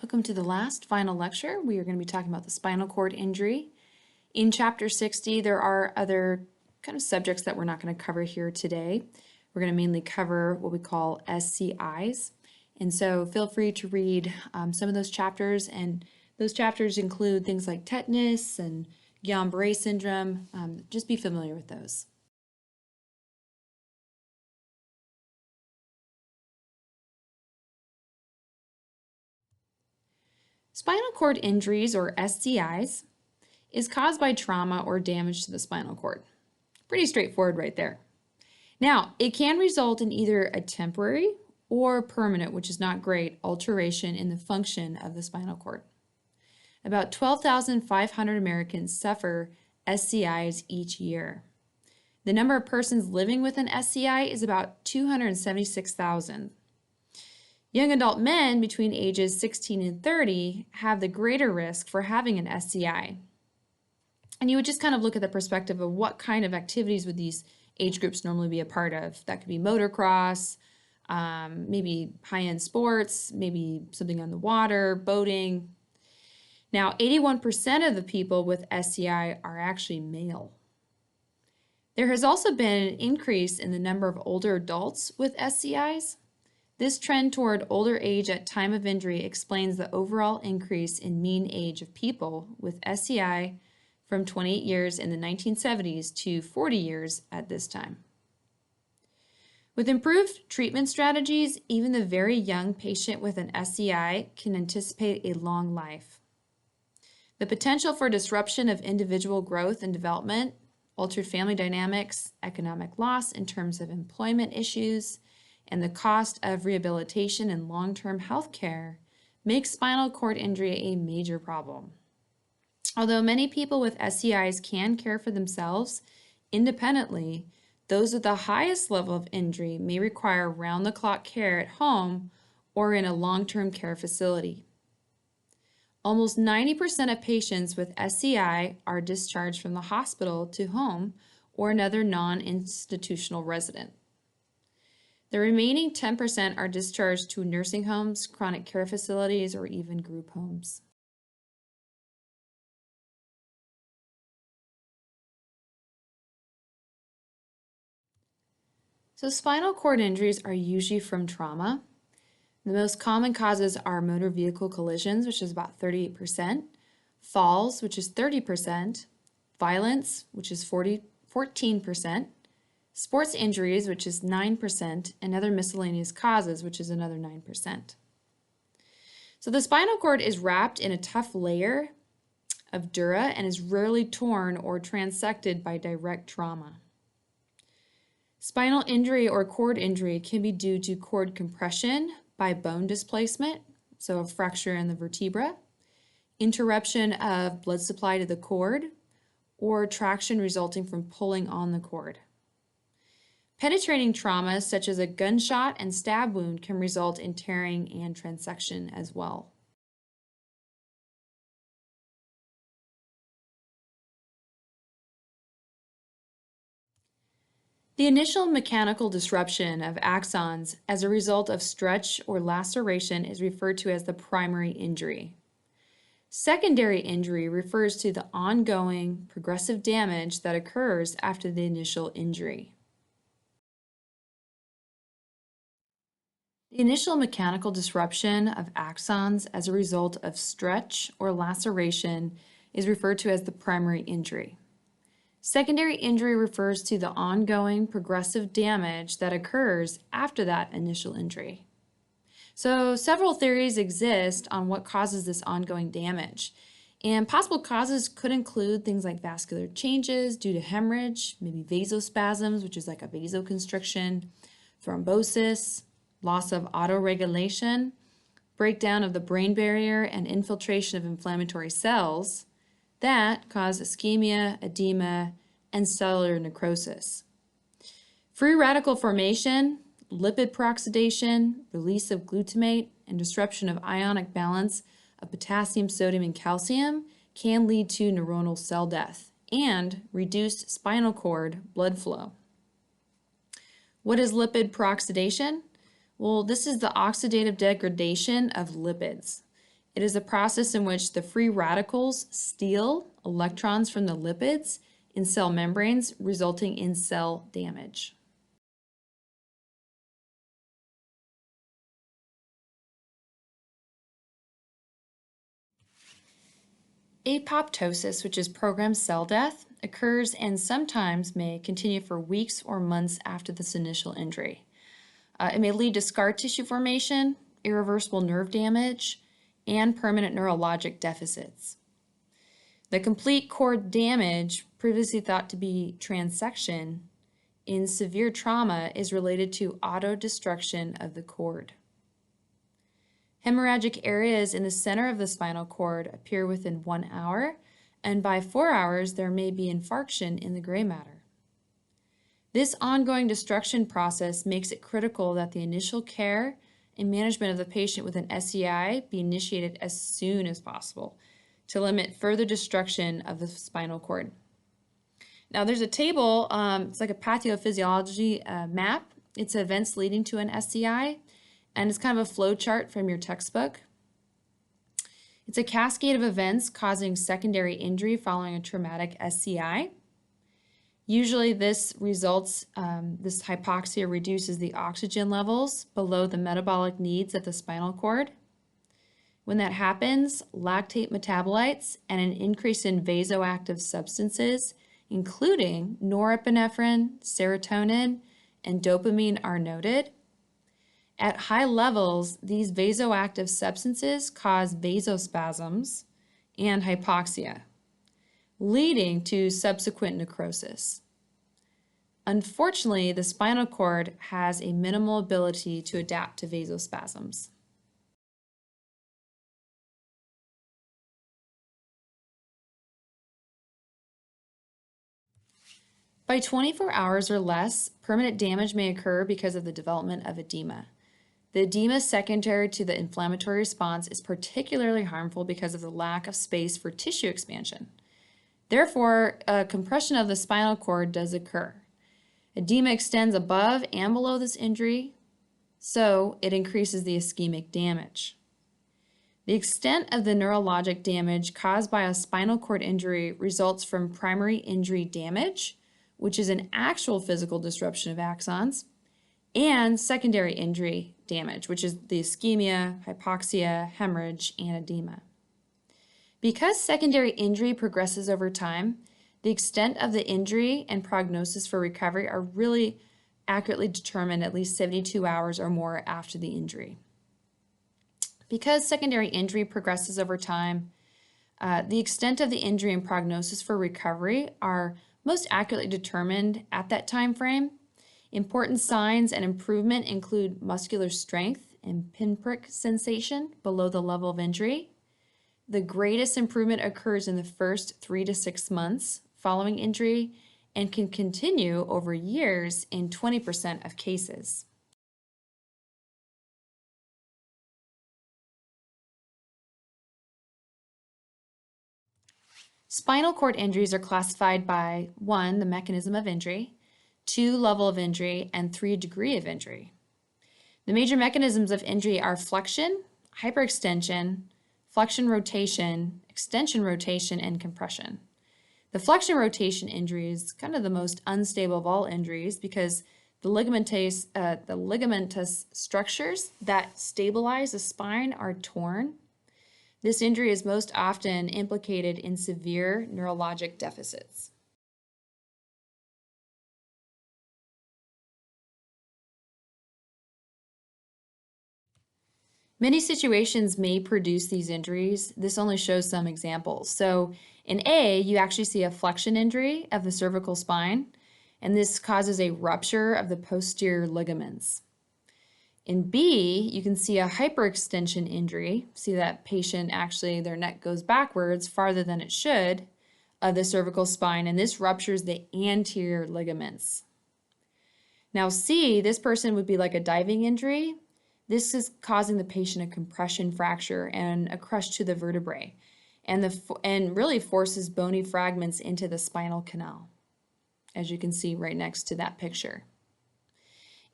Welcome to the last final lecture. We are going to be talking about the spinal cord injury. In chapter 60, there are other kind of subjects that we're not going to cover here today. We're going to mainly cover what we call SCIs. And so feel free to read some of those chapters, and those chapters include things like tetanus and Guillain-Barré syndrome. Just be familiar with those. Spinal cord injuries, or SCIs, is caused by trauma or damage to the spinal cord. Pretty straightforward right there. Now, it can result in either a temporary or permanent, which is not great, alteration in the function of the spinal cord. About 12,500 Americans suffer SCIs each year. The number of persons living with an SCI is about 276,000. Young adult men between ages 16 and 30 have the greater risk for having an SCI. And you would just kind of look at the perspective of what kind of activities would these age groups normally be a part of. That could be motocross, maybe high-end sports, maybe something on the water, boating. Now, 81% of the people with SCI are actually male. There has also been an increase in the number of older adults with SCIs. This trend toward older age at time of injury explains the overall increase in mean age of people with SCI from 28 years in the 1970s to 40 years at this time. With improved treatment strategies, even the very young patient with an SCI can anticipate a long life. The potential for disruption of individual growth and development, altered family dynamics, economic loss in terms of employment issues, and the cost of rehabilitation and long-term health care makes spinal cord injury a major problem. Although many people with SCIs can care for themselves independently, those with the highest level of injury may require round-the-clock care at home or in a long-term care facility. Almost 90% of patients with SCI are discharged from the hospital to home or another non-institutional resident. The remaining 10% are discharged to nursing homes, chronic care facilities, or even group homes. So spinal cord injuries are usually from trauma. The most common causes are motor vehicle collisions, which is about 38%, falls, which is 30%, violence, which is 14%, sports injuries, which is 9%, and other miscellaneous causes, which is another 9%. So the spinal cord is wrapped in a tough layer of dura and is rarely torn or transected by direct trauma. Spinal injury or cord injury can be due to cord compression by bone displacement, so a fracture in the vertebra, interruption of blood supply to the cord, or traction resulting from pulling on the cord. Penetrating traumas such as a gunshot and stab wound can result in tearing and transection as well. The initial mechanical disruption of axons as a result of stretch or laceration is referred to as the primary injury. Secondary injury refers to the ongoing progressive damage that occurs after the initial injury. The initial mechanical disruption of axons as a result of stretch or laceration is referred to as the primary injury. Secondary injury refers to the ongoing progressive damage that occurs after that initial injury. So several theories exist on what causes this ongoing damage. And possible causes could include things like vascular changes due to hemorrhage, maybe vasospasms, which is like a vasoconstriction, thrombosis, loss of autoregulation, breakdown of the brain barrier, and infiltration of inflammatory cells that cause ischemia, edema, and cellular necrosis. Free radical formation, lipid peroxidation, release of glutamate, and disruption of ionic balance of potassium, sodium, and calcium can lead to neuronal cell death and reduced spinal cord blood flow. What is lipid peroxidation? Well, this is the oxidative degradation of lipids. It is a process in which the free radicals steal electrons from the lipids in cell membranes, resulting in cell damage. Apoptosis, which is programmed cell death, occurs and sometimes may continue for weeks or months after this initial injury. It may lead to scar tissue formation, irreversible nerve damage, and permanent neurologic deficits. The complete cord damage, previously thought to be transection, in severe trauma is related to autodestruction of the cord. Hemorrhagic areas in the center of the spinal cord appear within 1 hour, and by 4 hours there may be infarction in the gray matter. This ongoing destruction process makes it critical that the initial care and management of the patient with an SCI be initiated as soon as possible to limit further destruction of the spinal cord. Now there's a table, it's like a pathophysiology map. It's events leading to an SCI. And it's kind of a flow chart from your textbook. It's a cascade of events causing secondary injury following a traumatic SCI. Usually this results, this hypoxia reduces the oxygen levels below the metabolic needs of the spinal cord. When that happens, lactate metabolites and an increase in vasoactive substances, including norepinephrine, serotonin, and dopamine are noted. At high levels, these vasoactive substances cause vasospasms and hypoxia, leading to subsequent necrosis. Unfortunately, the spinal cord has a minimal ability to adapt to vasospasms. By 24 hours or less, permanent damage may occur because of the development of edema. The edema secondary to the inflammatory response is particularly harmful because of the lack of space for tissue expansion. Therefore, a compression of the spinal cord does occur. Edema extends above and below this injury, so it increases the ischemic damage. The extent of the neurologic damage caused by a spinal cord injury results from primary injury damage, which is an actual physical disruption of axons, and secondary injury damage, which is the ischemia, hypoxia, hemorrhage, and edema. Because secondary injury progresses over time, the extent of the injury and prognosis for recovery are really accurately determined at least 72 hours or more after the injury. Because secondary injury progresses over time, the extent of the injury and prognosis for recovery are most accurately determined at that time frame. Important signs and improvement include muscular strength and pinprick sensation below the level of injury. The greatest improvement occurs in the first 3 to 6 months following injury and can continue over years in 20% of cases. Spinal cord injuries are classified by 1, the mechanism of injury, 2, level of injury, and 3, degree of injury. The major mechanisms of injury are flexion, hyperextension, flexion rotation, extension rotation, and compression. The flexion rotation injury is kind of the most unstable of all injuries because the ligamentous structures that stabilize the spine are torn. This injury is most often implicated in severe neurologic deficits. Many situations may produce these injuries. This only shows some examples. So in A, you actually see a flexion injury of the cervical spine, and this causes a rupture of the posterior ligaments. In B, you can see a hyperextension injury. See that patient actually, their neck goes backwards farther than it should of the cervical spine, and this ruptures the anterior ligaments. Now C, this person would be like a diving injury. This is causing the patient a compression fracture and a crush to the vertebrae, and really forces bony fragments into the spinal canal, as you can see right next to that picture.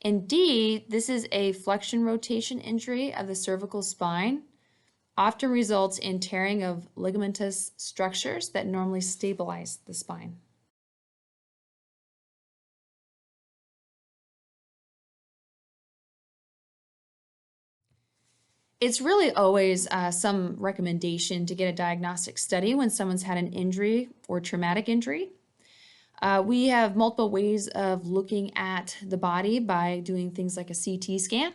In D, this is a flexion rotation injury of the cervical spine. often results in tearing of ligamentous structures that normally stabilize the spine. It's really always some recommendation to get a diagnostic study when someone's had an injury or traumatic injury. We have multiple ways of looking at the body by doing things like a CT scan,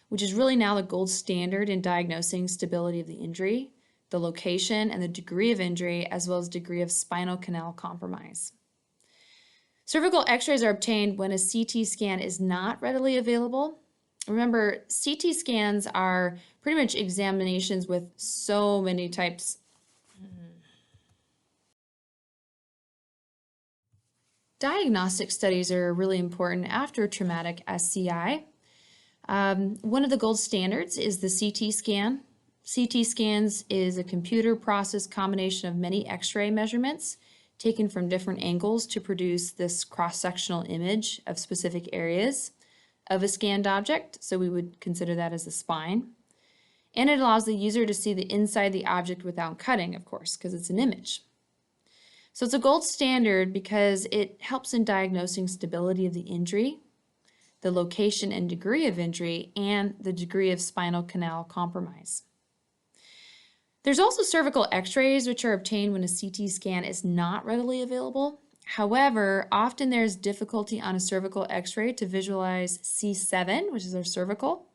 which is really now the gold standard in diagnosing stability of the injury, the location and the degree of injury, as well as degree of spinal canal compromise. Cervical x-rays are obtained when a CT scan is not readily available. Remember, CT scans are pretty much examinations with so many types. Diagnostic studies are really important after traumatic SCI. One of the gold standards is the CT scan. CT scans is a computer processed combination of many x-ray measurements taken from different angles to produce this cross-sectional image of specific areas of a scanned object, so we would consider that as the spine. And it allows the user to see the inside the object without cutting, of course, because it's an image. So it's a gold standard because it helps in diagnosing stability of the injury, the location and degree of injury, and the degree of spinal canal compromise. There's also cervical x-rays, which are obtained when a CT scan is not readily available. However, often there's difficulty on a cervical x-ray to visualize C7, which is our cervical,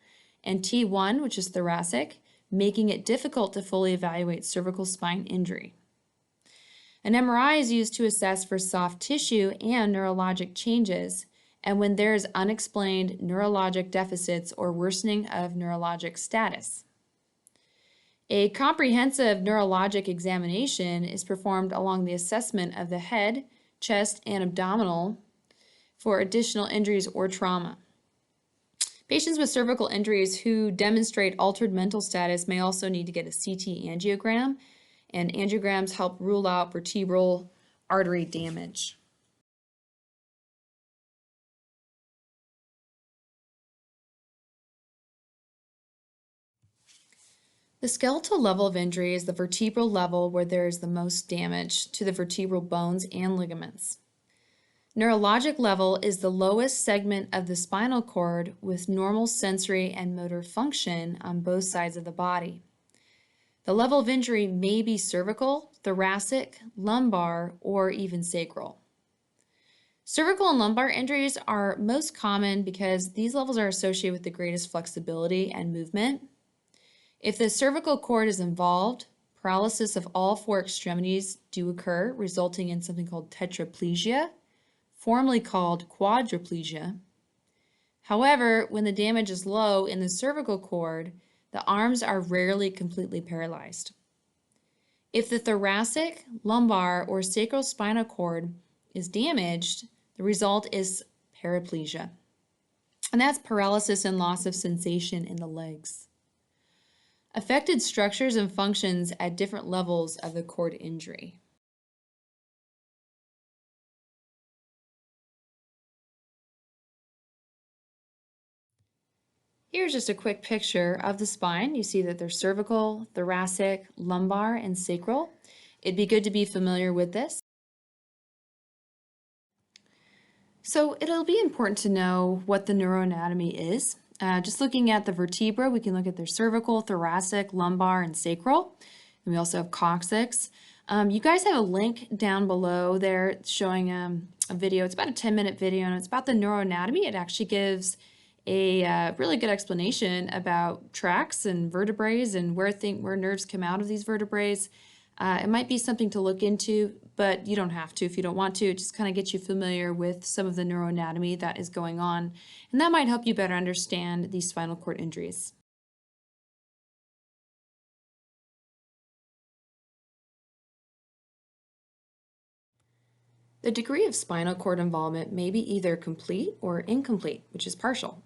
and T1, which is thoracic, making it difficult to fully evaluate cervical spine injury. An MRI is used to assess for soft tissue and neurologic changes, and when there is unexplained neurologic deficits or worsening of neurologic status. A comprehensive neurologic examination is performed along the assessment of the head, chest, and abdominal for additional injuries or trauma. Patients with cervical injuries who demonstrate altered mental status may also need to get a CT angiogram, and angiograms help rule out vertebral artery damage. The skeletal level of injury is the vertebral level where there is the most damage to the vertebral bones and ligaments. Neurologic level is the lowest segment of the spinal cord with normal sensory and motor function on both sides of the body. The level of injury may be cervical, thoracic, lumbar, or even sacral. Cervical and lumbar injuries are most common because these levels are associated with the greatest flexibility and movement. If the cervical cord is involved, paralysis of all four extremities do occur, resulting in something called tetraplegia, formerly called quadriplegia. However, when the damage is low in the cervical cord, the arms are rarely completely paralyzed. If the thoracic, lumbar, or sacral spinal cord is damaged, the result is paraplegia. And that's paralysis and loss of sensation in the legs. Affected structures and functions at different levels of the cord injury. Here's just a quick picture of the spine. You see that there's cervical, thoracic, lumbar, and sacral. It'd be good to be familiar with this. So it'll be important to know what the neuroanatomy is. Just looking at the vertebra, we can look at their cervical, thoracic, lumbar, and sacral. And we also have coccyx. You guys have a link down below there showing a video. It's about a 10-minute video, and it's about the neuroanatomy. It actually gives a really good explanation about tracts and vertebrae and where nerves come out of these vertebrae. It might be something to look into, but you don't have to if you don't want to. It just kind of gets you familiar with some of the neuroanatomy that is going on, and that might help you better understand these spinal cord injuries. The degree of spinal cord involvement may be either complete or incomplete, which is partial.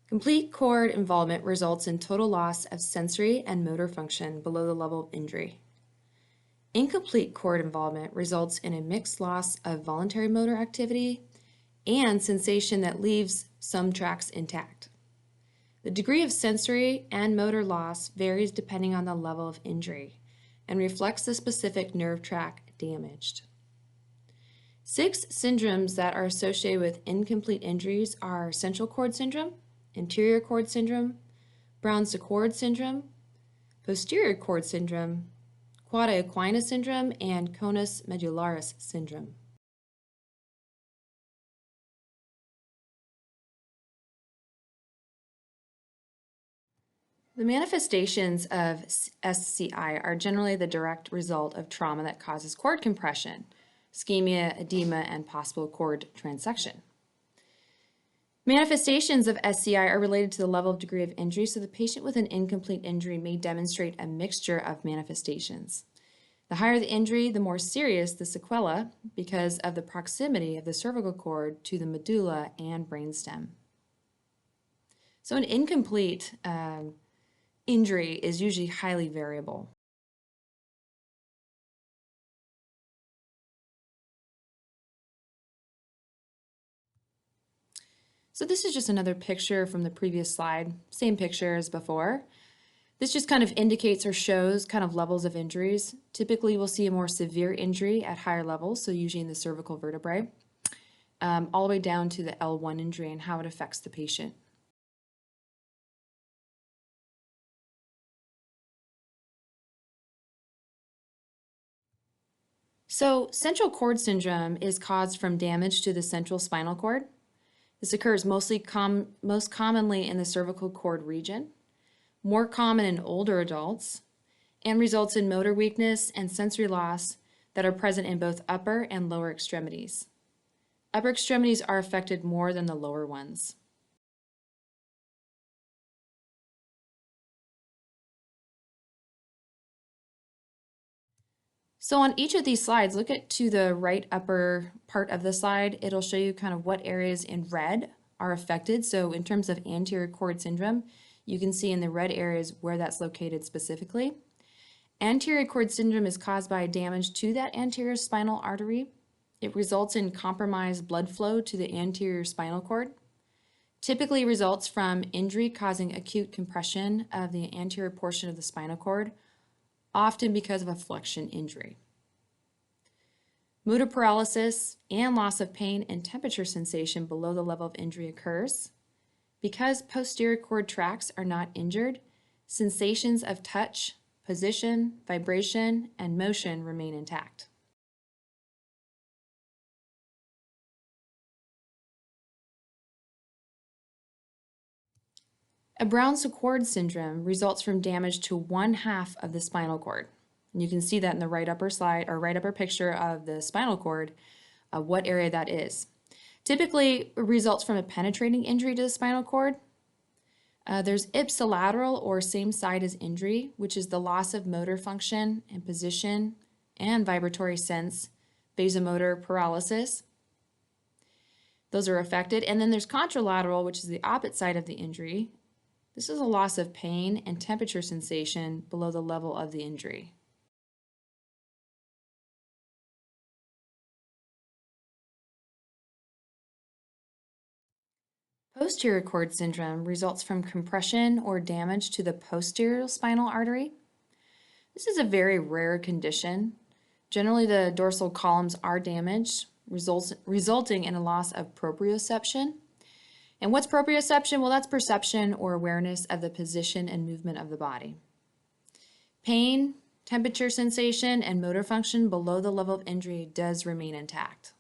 Complete cord involvement results in total loss of sensory and motor function below the level of injury. Incomplete cord involvement results in a mixed loss of voluntary motor activity and sensation that leaves some tracts intact. The degree of sensory and motor loss varies depending on the level of injury and reflects the specific nerve tract damaged. 6 syndromes that are associated with incomplete injuries are central cord syndrome, anterior cord syndrome, Brown-Séquard syndrome, posterior cord syndrome, quada equina syndrome, and conus medullaris syndrome. The manifestations of SCI are generally the direct result of trauma that causes cord compression, ischemia, edema, and possible cord transection. Manifestations of SCI are related to the level of degree of injury, so the patient with an incomplete injury may demonstrate a mixture of manifestations. The higher the injury, the more serious the sequela because of the proximity of the cervical cord to the medulla and brainstem. So an incomplete injury is usually highly variable. So this is just another picture from the previous slide, same picture as before. This just kind of indicates or shows kind of levels of injuries. Typically, we'll see a more severe injury at higher levels, so usually in the cervical vertebrae, all the way down to the L1 injury and how it affects the patient. So central cord syndrome is caused from damage to the central spinal cord. This occurs most commonly in the cervical cord region, more common in older adults, and results in motor weakness and sensory loss that are present in both upper and lower extremities. Upper extremities are affected more than the lower ones. So on each of these slides, look at to the right upper part of the slide. It'll show you kind of what areas in red are affected. So in terms of anterior cord syndrome, you can see in the red areas where that's located specifically. Anterior cord syndrome is caused by damage to that anterior spinal artery. It results in compromised blood flow to the anterior spinal cord. Typically results from injury causing acute compression of the anterior portion of the spinal cord, often because of a flexion injury. Motor paralysis and loss of pain and temperature sensation below the level of injury occurs. Because posterior cord tracts are not injured, sensations of touch, position, vibration, and motion remain intact. A Brown-Séquard syndrome results from damage to one half of the spinal cord. And you can see that in the right upper slide or right upper picture of the spinal cord, what area that is. Typically, it results from a penetrating injury to the spinal cord. There's ipsilateral or same side as injury, which is the loss of motor function and position and vibratory sense, vasomotor paralysis. Those are affected. And then there's contralateral, which is the opposite side of the injury. This is a loss of pain and temperature sensation below the level of the injury. Posterior cord syndrome results from compression or damage to the posterior spinal artery. This is a very rare condition. Generally, the dorsal columns are damaged, resulting in a loss of proprioception. And what's proprioception? Well, that's perception or awareness of the position and movement of the body. Pain, temperature sensation, and motor function below the level of injury does remain intact.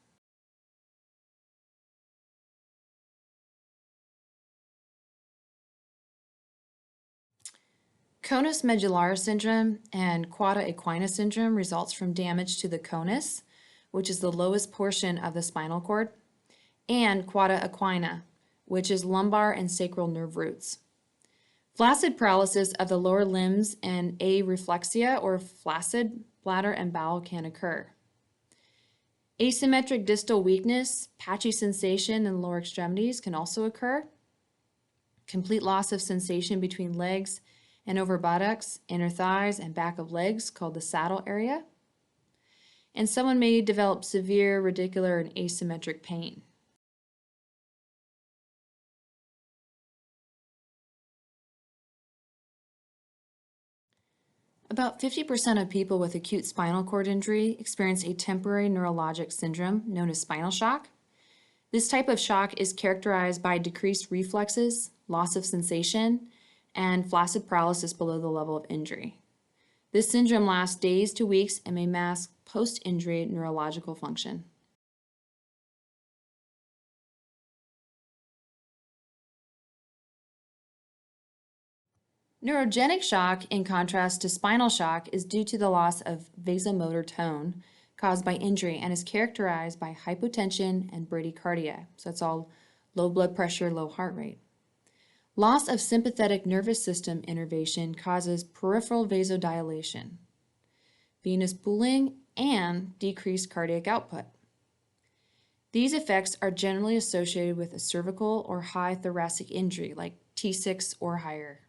Conus medullaris syndrome and quada equina syndrome results from damage to the conus, which is the lowest portion of the spinal cord, and quada equina, which is lumbar and sacral nerve roots. Flaccid paralysis of the lower limbs and areflexia or flaccid bladder and bowel can occur. Asymmetric distal weakness, patchy sensation in the lower extremities can also occur. Complete loss of sensation between legs and over buttocks, inner thighs, and back of legs called the saddle area. And someone may develop severe radicular and asymmetric pain. About 50% of people with acute spinal cord injury experience a temporary neurologic syndrome known as spinal shock. This type of shock is characterized by decreased reflexes, loss of sensation, and flaccid paralysis below the level of injury. This syndrome lasts days to weeks and may mask post-injury neurological function. Neurogenic shock, in contrast to spinal shock, is due to the loss of vasomotor tone caused by injury and is characterized by hypotension and bradycardia. So it's all low blood pressure, low heart rate. Loss of sympathetic nervous system innervation causes peripheral vasodilation, venous pooling, and decreased cardiac output. These effects are generally associated with a cervical or high thoracic injury like T6 or higher.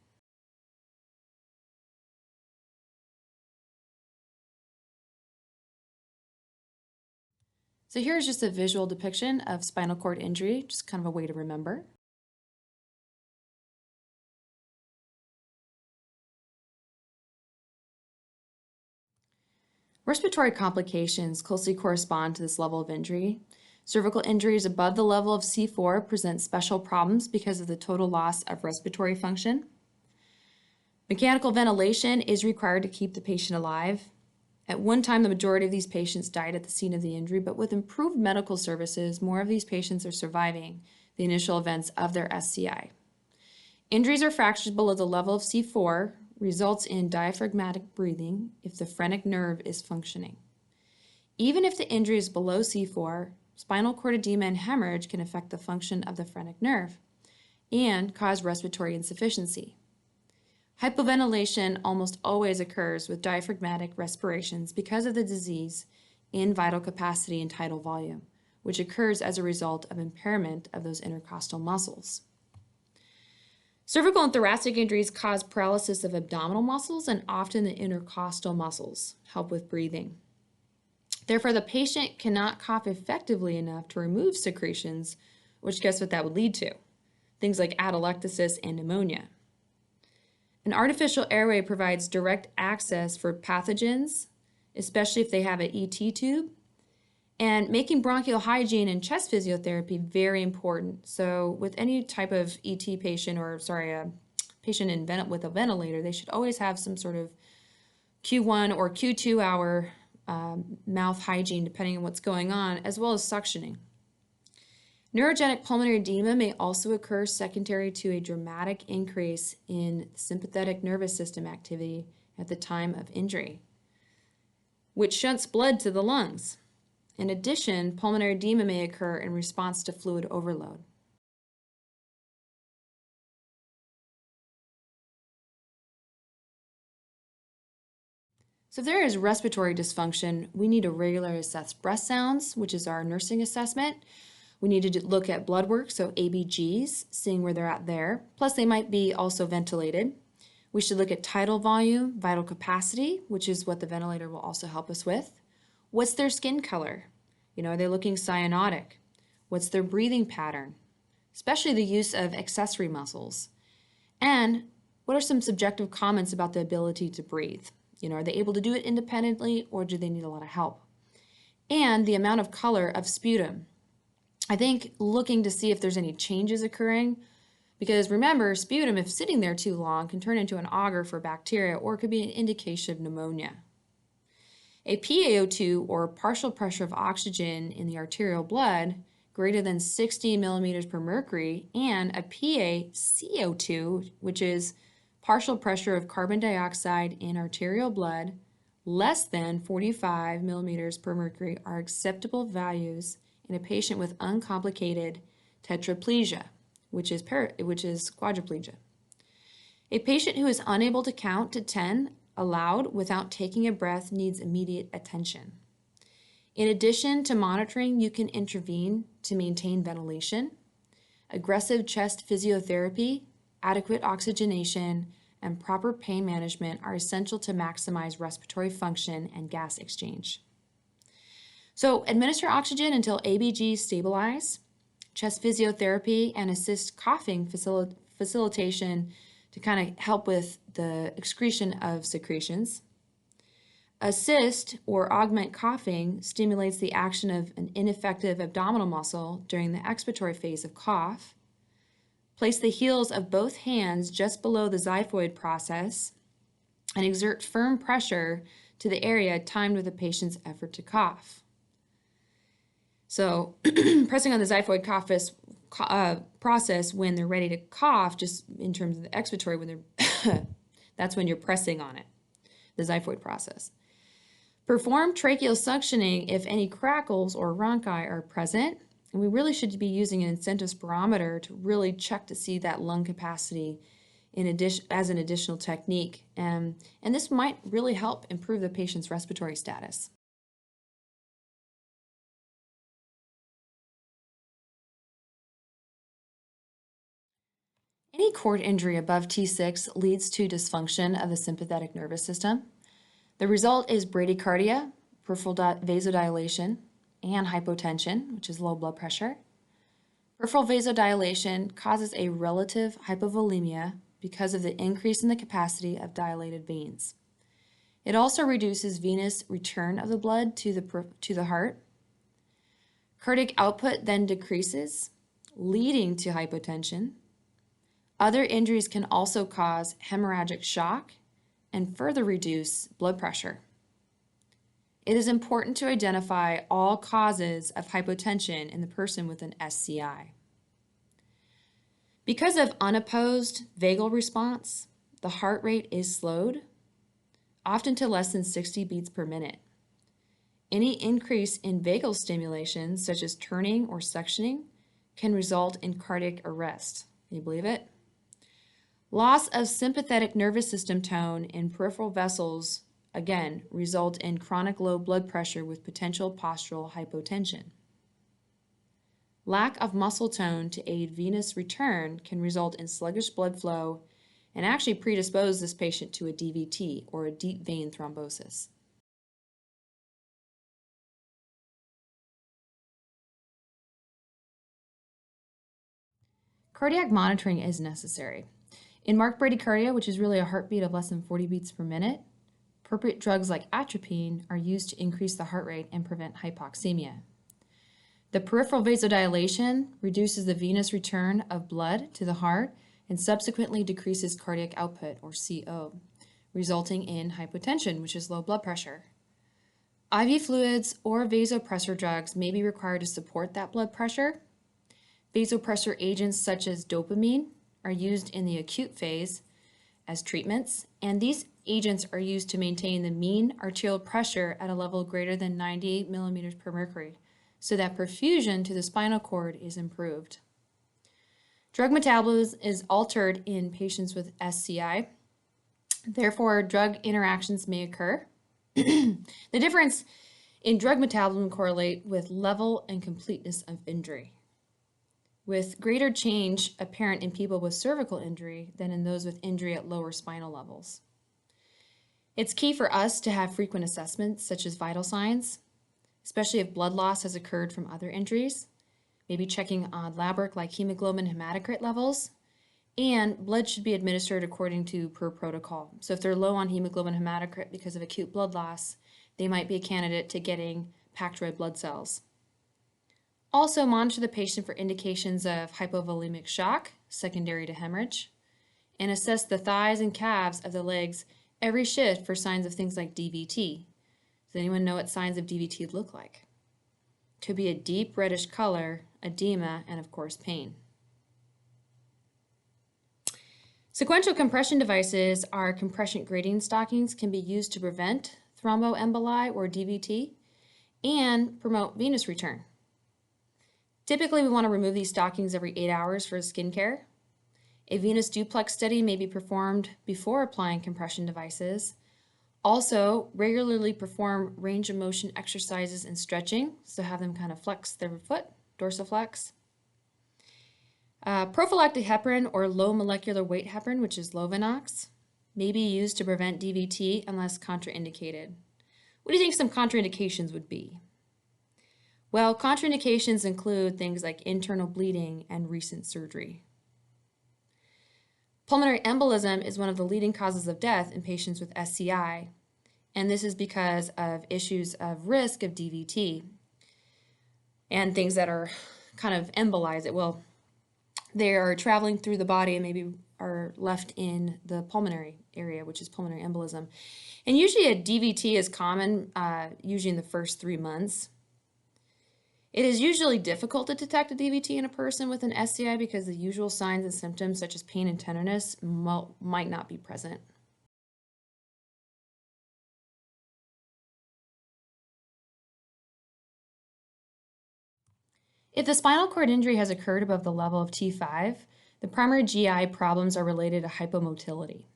So here's just a visual depiction of spinal cord injury, just kind of a way to remember. Respiratory complications closely correspond to this level of injury. Cervical injuries above the level of C4 present special problems because of the total loss of respiratory function. Mechanical ventilation is required to keep the patient alive. At one time, the majority of these patients died at the scene of the injury, but with improved medical services, more of these patients are surviving the initial events of their SCI. Injuries or fractures below the level of C4 results in diaphragmatic breathing if the phrenic nerve is functioning. Even if the injury is below C4, spinal cord edema and hemorrhage can affect the function of the phrenic nerve and cause respiratory insufficiency. Hypoventilation almost always occurs with diaphragmatic respirations because of the disease in vital capacity and tidal volume, which occurs as a result of impairment of those intercostal muscles. Cervical and thoracic injuries cause paralysis of abdominal muscles, and often the intercostal muscles help with breathing. Therefore, the patient cannot cough effectively enough to remove secretions, which guess what that would lead to? Things like atelectasis and pneumonia. An artificial airway provides direct access for pathogens, especially if they have an ET tube, and making bronchial hygiene and chest physiotherapy very important. So with any type of ET patient a patient with a ventilator, they should always have some sort of Q1 or Q2 hour mouth hygiene depending on what's going on, as well as suctioning. Neurogenic pulmonary edema may also occur secondary to a dramatic increase in sympathetic nervous system activity at the time of injury, which shunts blood to the lungs. In addition, pulmonary edema may occur in response to fluid overload. So if there is respiratory dysfunction, we need to regularly assess breath sounds, which is our nursing assessment. We need to look at blood work, so ABGs, seeing where they're at there. Plus, they might be also ventilated. We should look at tidal volume, vital capacity, which is what the ventilator will also help us with. What's their skin color? Are they looking cyanotic? What's their breathing pattern? Especially the use of accessory muscles. And what are some subjective comments about the ability to breathe? Are they able to do it independently, or do they need a lot of help? And the amount of color of sputum. I think looking to see if there's any changes occurring, because remember, sputum, if sitting there too long, can turn into an auger for bacteria, or it could be an indication of pneumonia. A PaO2, or partial pressure of oxygen in the arterial blood, greater than 60 millimeters per mercury, and a PaCO2, which is partial pressure of carbon dioxide in arterial blood, less than 45 millimeters per mercury, are acceptable values in a patient with uncomplicated tetraplegia, which is quadriplegia. A patient who is unable to count to 10 aloud without taking a breath needs immediate attention. In addition to monitoring, you can intervene to maintain ventilation. Aggressive chest physiotherapy, adequate oxygenation, and proper pain management are essential to maximize respiratory function and gas exchange. So administer oxygen until ABGs stabilize, chest physiotherapy, and assist coughing facilitation to kind of help with the excretion of secretions. Assist or augment coughing stimulates the action of an ineffective abdominal muscle during the expiratory phase of cough. Place the heels of both hands just below the xiphoid process and exert firm pressure to the area timed with the patient's effort to cough. So pressing on the xiphoid process when they're ready to cough, just in terms of the expiratory, when they're that's when you're pressing on it, the xiphoid process. Perform tracheal suctioning if any crackles or rhonchi are present, and we really should be using an incentive spirometer to really check to see that lung capacity as an additional technique, and this might really help improve the patient's respiratory status. Any cord injury above T6 leads to dysfunction of the sympathetic nervous system. The result is bradycardia, peripheral vasodilation, and hypotension, which is low blood pressure. Peripheral vasodilation causes a relative hypovolemia because of the increase in the capacity of dilated veins. It also reduces venous return of the blood to the heart. Cardiac output then decreases, leading to hypotension. Other injuries can also cause hemorrhagic shock and further reduce blood pressure. It is important to identify all causes of hypotension in the person with an SCI. Because of unopposed vagal response, the heart rate is slowed, often to less than 60 beats per minute. Any increase in vagal stimulation, such as turning or suctioning, can result in cardiac arrest. Can you believe it? Loss of sympathetic nervous system tone in peripheral vessels, again, result in chronic low blood pressure with potential postural hypotension. Lack of muscle tone to aid venous return can result in sluggish blood flow and actually predispose this patient to a DVT, or a deep vein thrombosis. Cardiac monitoring is necessary. In marked bradycardia, which is really a heartbeat of less than 40 beats per minute, appropriate drugs like atropine are used to increase the heart rate and prevent hypoxemia. The peripheral vasodilation reduces the venous return of blood to the heart and subsequently decreases cardiac output, or CO, resulting in hypotension, which is low blood pressure. IV fluids or vasopressor drugs may be required to support that blood pressure. Vasopressor agents such as dopamine are used in the acute phase as treatments, and these agents are used to maintain the mean arterial pressure at a level greater than 98 millimeters per mercury, so that perfusion to the spinal cord is improved. Drug metabolism is altered in patients with SCI. Therefore, drug interactions may occur. The difference in drug metabolism correlate with level and completeness of injury, with greater change apparent in people with cervical injury than in those with injury at lower spinal levels. It's key for us to have frequent assessments such as vital signs, especially if blood loss has occurred from other injuries, maybe checking on lab work like hemoglobin hematocrit levels, and blood should be administered according to per protocol. So if they're low on hemoglobin hematocrit because of acute blood loss, they might be a candidate to getting packed red blood cells. Also monitor the patient for indications of hypovolemic shock secondary to hemorrhage, and assess the thighs and calves of the legs every shift for signs of things like DVT. Does anyone know what signs of DVT look like? Could be a deep reddish color, edema, and of course pain. Sequential compression devices are compression gradient stockings, can be used to prevent thromboemboli or DVT and promote venous return. Typically, we want to remove these stockings every 8 hours for skincare. A venous duplex study may be performed before applying compression devices. Also, regularly perform range of motion exercises and stretching, so have them kind of flex their foot, dorsiflex. Prophylactic heparin or low molecular weight heparin, which is Lovenox, may be used to prevent DVT unless contraindicated. What do you think some contraindications would be? Well, contraindications include things like internal bleeding and recent surgery. Pulmonary embolism is one of the leading causes of death in patients with SCI, and this is because of issues of risk of DVT and things that are kind of embolize it. Well, they are traveling through the body and maybe are left in the pulmonary area, which is pulmonary embolism. And usually a DVT is common, usually in the first 3 months. It is usually difficult to detect a DVT in a person with an SCI because the usual signs and symptoms such as pain and tenderness might not be present. If the spinal cord injury has occurred above the level of T5, the primary GI problems are related to hypomotility.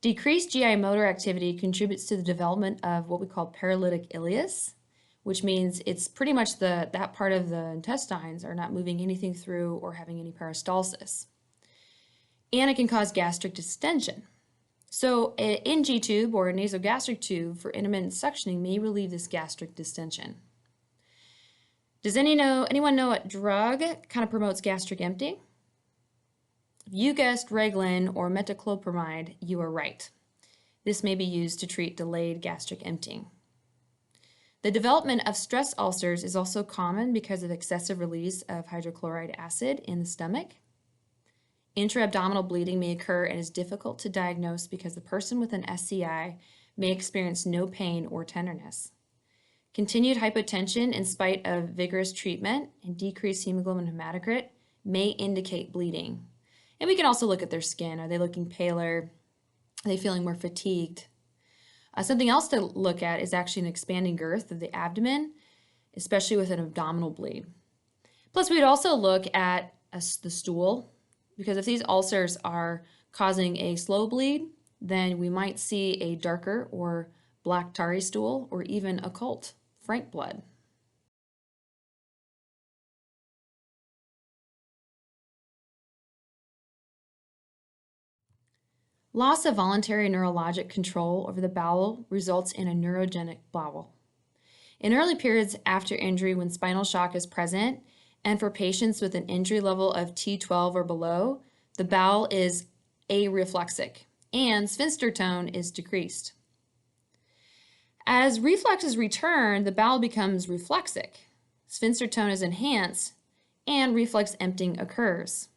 Decreased GI motor activity contributes to the development of what we call paralytic ileus, which means it's pretty much that part of the intestines are not moving anything through or having any peristalsis. And it can cause gastric distension. So an NG tube or a nasogastric tube for intermittent suctioning may relieve this gastric distension. Does anyone know what drug kind of promotes gastric emptying? If you guessed Reglan or metoclopramide, you are right. This may be used to treat delayed gastric emptying. The development of stress ulcers is also common because of excessive release of hydrochloric acid in the stomach. Intra-abdominal bleeding may occur and is difficult to diagnose because the person with an SCI may experience no pain or tenderness. Continued hypotension in spite of vigorous treatment and decreased hemoglobin hematocrit may indicate bleeding. And we can also look at their skin. Are they looking paler? Are they feeling more fatigued? Something else to look at is actually an expanding girth of the abdomen, especially with an abdominal bleed. Plus, we'd also look at the stool, because if these ulcers are causing a slow bleed, then we might see a darker or black tarry stool or even occult frank blood. Loss of voluntary neurologic control over the bowel results in a neurogenic bowel. In early periods after injury when spinal shock is present, and for patients with an injury level of T12 or below, the bowel is areflexic and sphincter tone is decreased. As reflexes return, the bowel becomes reflexic. Sphincter tone is enhanced and reflex emptying occurs.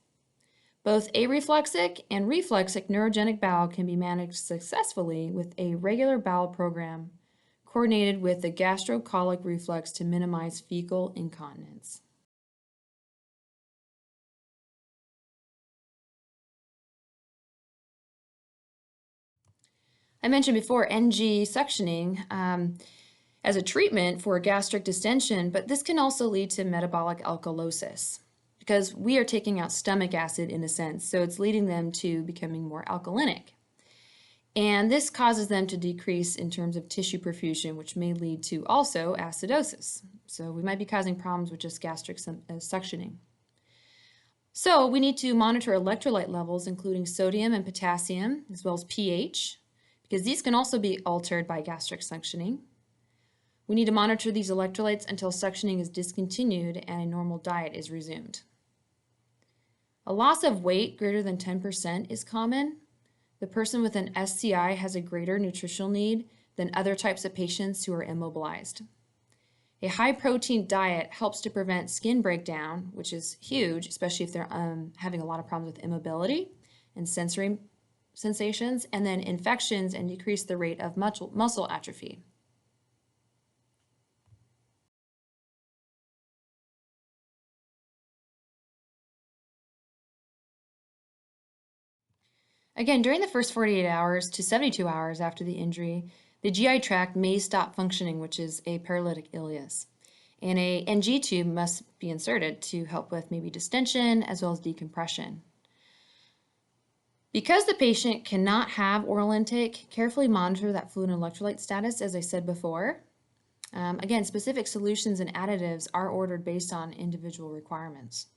Both areflexic and reflexic neurogenic bowel can be managed successfully with a regular bowel program coordinated with the gastrocolic reflex to minimize fecal incontinence. I mentioned before NG suctioning as a treatment for gastric distension, but this can also lead to metabolic alkalosis because we are taking out stomach acid in a sense, so it's leading them to becoming more alkalinic. And this causes them to decrease in terms of tissue perfusion, which may lead to also acidosis. So we might be causing problems with just gastric suctioning. So we need to monitor electrolyte levels, including sodium and potassium, as well as pH, because these can also be altered by gastric suctioning. We need to monitor these electrolytes until suctioning is discontinued and a normal diet is resumed. A loss of weight greater than 10% is common. The person with an SCI has a greater nutritional need than other types of patients who are immobilized. A high-protein diet helps to prevent skin breakdown, which is huge, especially if they're having a lot of problems with immobility and sensory sensations, and then infections, and decrease the rate of muscle atrophy. Again, during the first 48 hours to 72 hours after the injury, the GI tract may stop functioning, which is a paralytic ileus. And a NG tube must be inserted to help with maybe distension as well as decompression. Because the patient cannot have oral intake, carefully monitor that fluid and electrolyte status, as I said before. Again, specific solutions and additives are ordered based on individual requirements.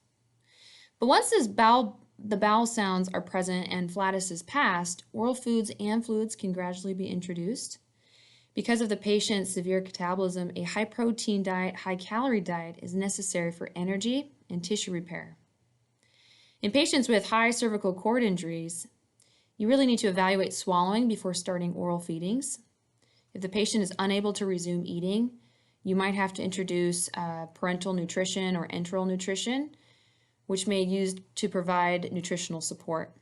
But once the bowel sounds are present and flatus is passed, oral foods and fluids can gradually be introduced. Because of the patient's severe catabolism, a high-protein diet, high-calorie diet is necessary for energy and tissue repair. In patients with high cervical cord injuries, you really need to evaluate swallowing before starting oral feedings. If the patient is unable to resume eating, you might have to introduce parental nutrition or enteral nutrition, which may be used to provide nutritional support.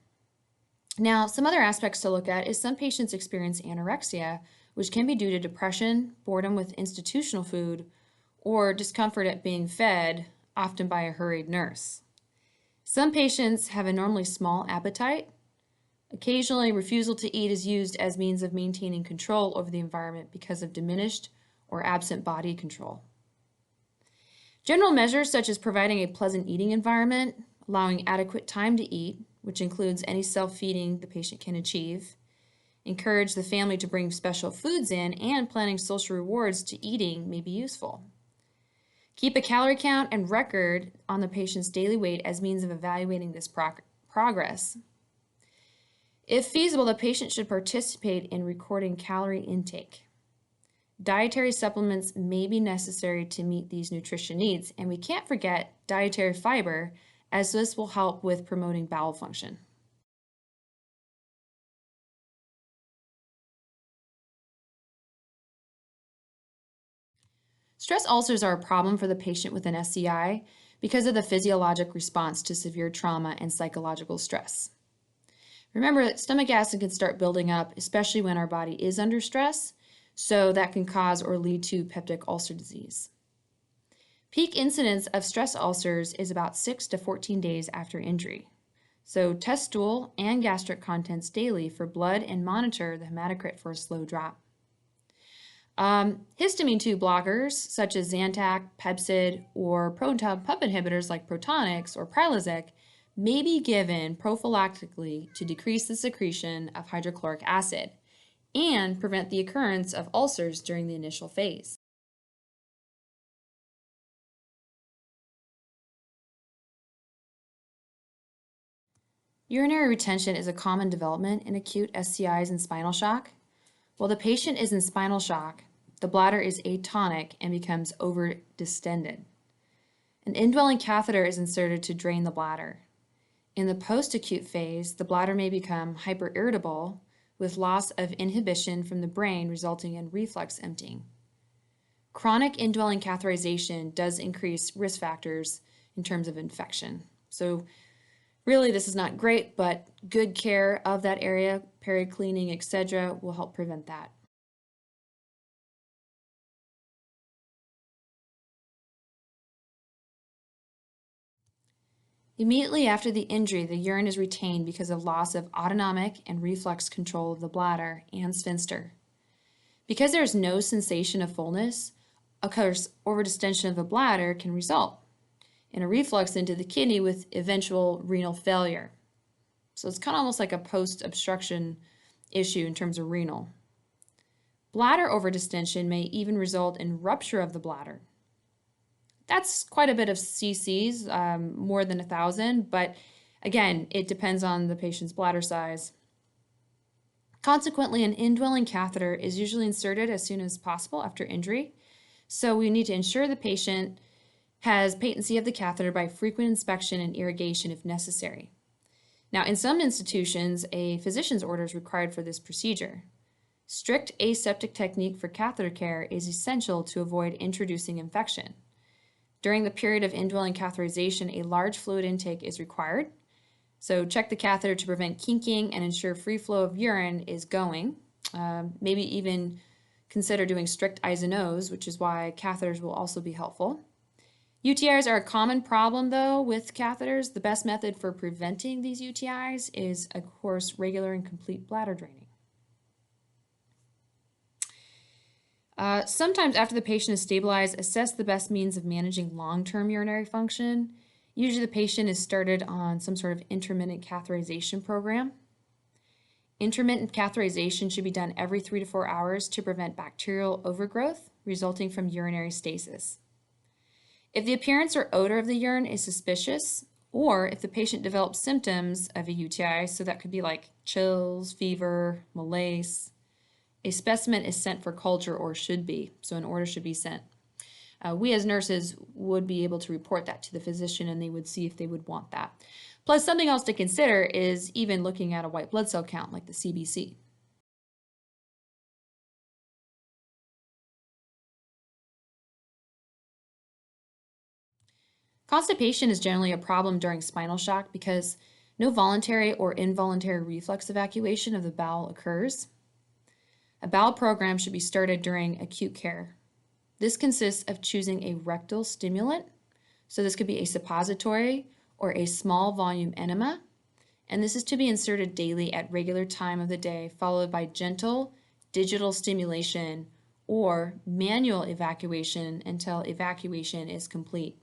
Now, some other aspects to look at is some patients experience anorexia, which can be due to depression, boredom with institutional food, or discomfort at being fed, often by a hurried nurse. Some patients have a normally small appetite. Occasionally, refusal to eat is used as means of maintaining control over the environment because of diminished or absent body control. General measures such as providing a pleasant eating environment, allowing adequate time to eat, which includes any self-feeding the patient can achieve, encourage the family to bring special foods in, and planning social rewards to eating may be useful. Keep a calorie count and record on the patient's daily weight as means of evaluating this progress. If feasible, the patient should participate in recording calorie intake. Dietary supplements may be necessary to meet these nutrition needs, and we can't forget dietary fiber, as this will help with promoting bowel function. Stress ulcers are a problem for the patient with an SCI because of the physiologic response to severe trauma and psychological stress. Remember that stomach acid can start building up, especially when our body is under stress, so that can cause or lead to peptic ulcer disease. Peak incidence of stress ulcers is about 6 to 14 days after injury. So test stool and gastric contents daily for blood and monitor the hematocrit for a slow drop. Histamine 2 blockers such as Zantac, Pepcid, or proton pump inhibitors like Protonix or Prilosec may be given prophylactically to decrease the secretion of hydrochloric acid and prevent the occurrence of ulcers during the initial phase. Urinary retention is a common development in acute SCIs and spinal shock. While the patient is in spinal shock, the bladder is atonic and becomes over-distended. An indwelling catheter is inserted to drain the bladder. In the post-acute phase, the bladder may become hyperirritable with loss of inhibition from the brain resulting in reflux emptying. Chronic indwelling catheterization does increase risk factors in terms of infection. So really this is not great, but good care of that area, peri-cleaning, etc. will help prevent that. Immediately after the injury, the urine is retained because of loss of autonomic and reflex control of the bladder and sphincter. Because there is no sensation of fullness, of course, overdistension of the bladder can result in a reflux into the kidney with eventual renal failure. So it's kind of almost like a post-obstruction issue in terms of renal. Bladder overdistension may even result in rupture of the bladder. That's quite a bit of cc's, more than 1,000, but again, it depends on the patient's bladder size. Consequently, an indwelling catheter is usually inserted as soon as possible after injury, so we need to ensure the patient has patency of the catheter by frequent inspection and irrigation if necessary. Now, in some institutions, a physician's order is required for this procedure. Strict aseptic technique for catheter care is essential to avoid introducing infection. During the period of indwelling catheterization, a large fluid intake is required. So check the catheter to prevent kinking and ensure free flow of urine is going. Maybe even consider doing strict eyes and nose, which is why catheters will also be helpful. UTIs are a common problem though with catheters. The best method for preventing these UTIs is, of course, regular and complete bladder draining. Sometimes after the patient is stabilized, assess the best means of managing long-term urinary function. Usually the patient is started on some sort of intermittent catheterization program. Intermittent catheterization should be done every 3 to 4 hours to prevent bacterial overgrowth resulting from urinary stasis. If the appearance or odor of the urine is suspicious, or if the patient develops symptoms of a UTI, so that could be like chills, fever, malaise, a specimen is sent for culture or should be, so an order should be sent. We as nurses would be able to report that to the physician and they would see if they would want that. Plus, something else to consider is even looking at a white blood cell count like the CBC. Constipation is generally a problem during spinal shock because no voluntary or involuntary reflux evacuation of the bowel occurs. A bowel program should be started during acute care. This consists of choosing a rectal stimulant, so this could be a suppository or a small volume enema, and this is to be inserted daily at regular time of the day, followed by gentle digital stimulation or manual evacuation until evacuation is complete.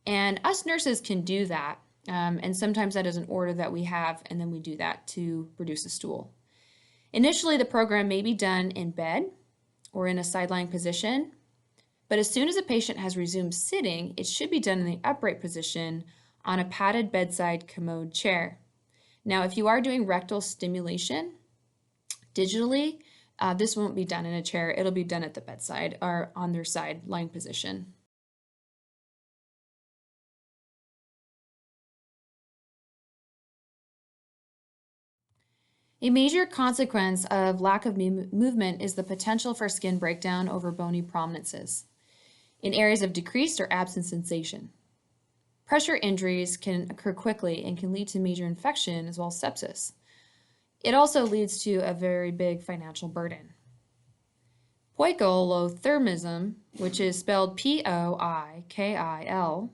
And us nurses can do that, and sometimes that is an order that we have, and then we do that to produce a stool. Initially, the program may be done in bed or in a side-lying position, but as soon as a patient has resumed sitting, it should be done in the upright position on a padded bedside commode chair. Now, if you are doing rectal stimulation digitally, this won't be done in a chair. It'll be done at the bedside or on their side lying position. A major consequence of lack of movement is the potential for skin breakdown over bony prominences in areas of decreased or absent sensation. Pressure injuries can occur quickly and can lead to major infection as well as sepsis. It also leads to a very big financial burden. Poikilothermism, which is spelled Poikilo,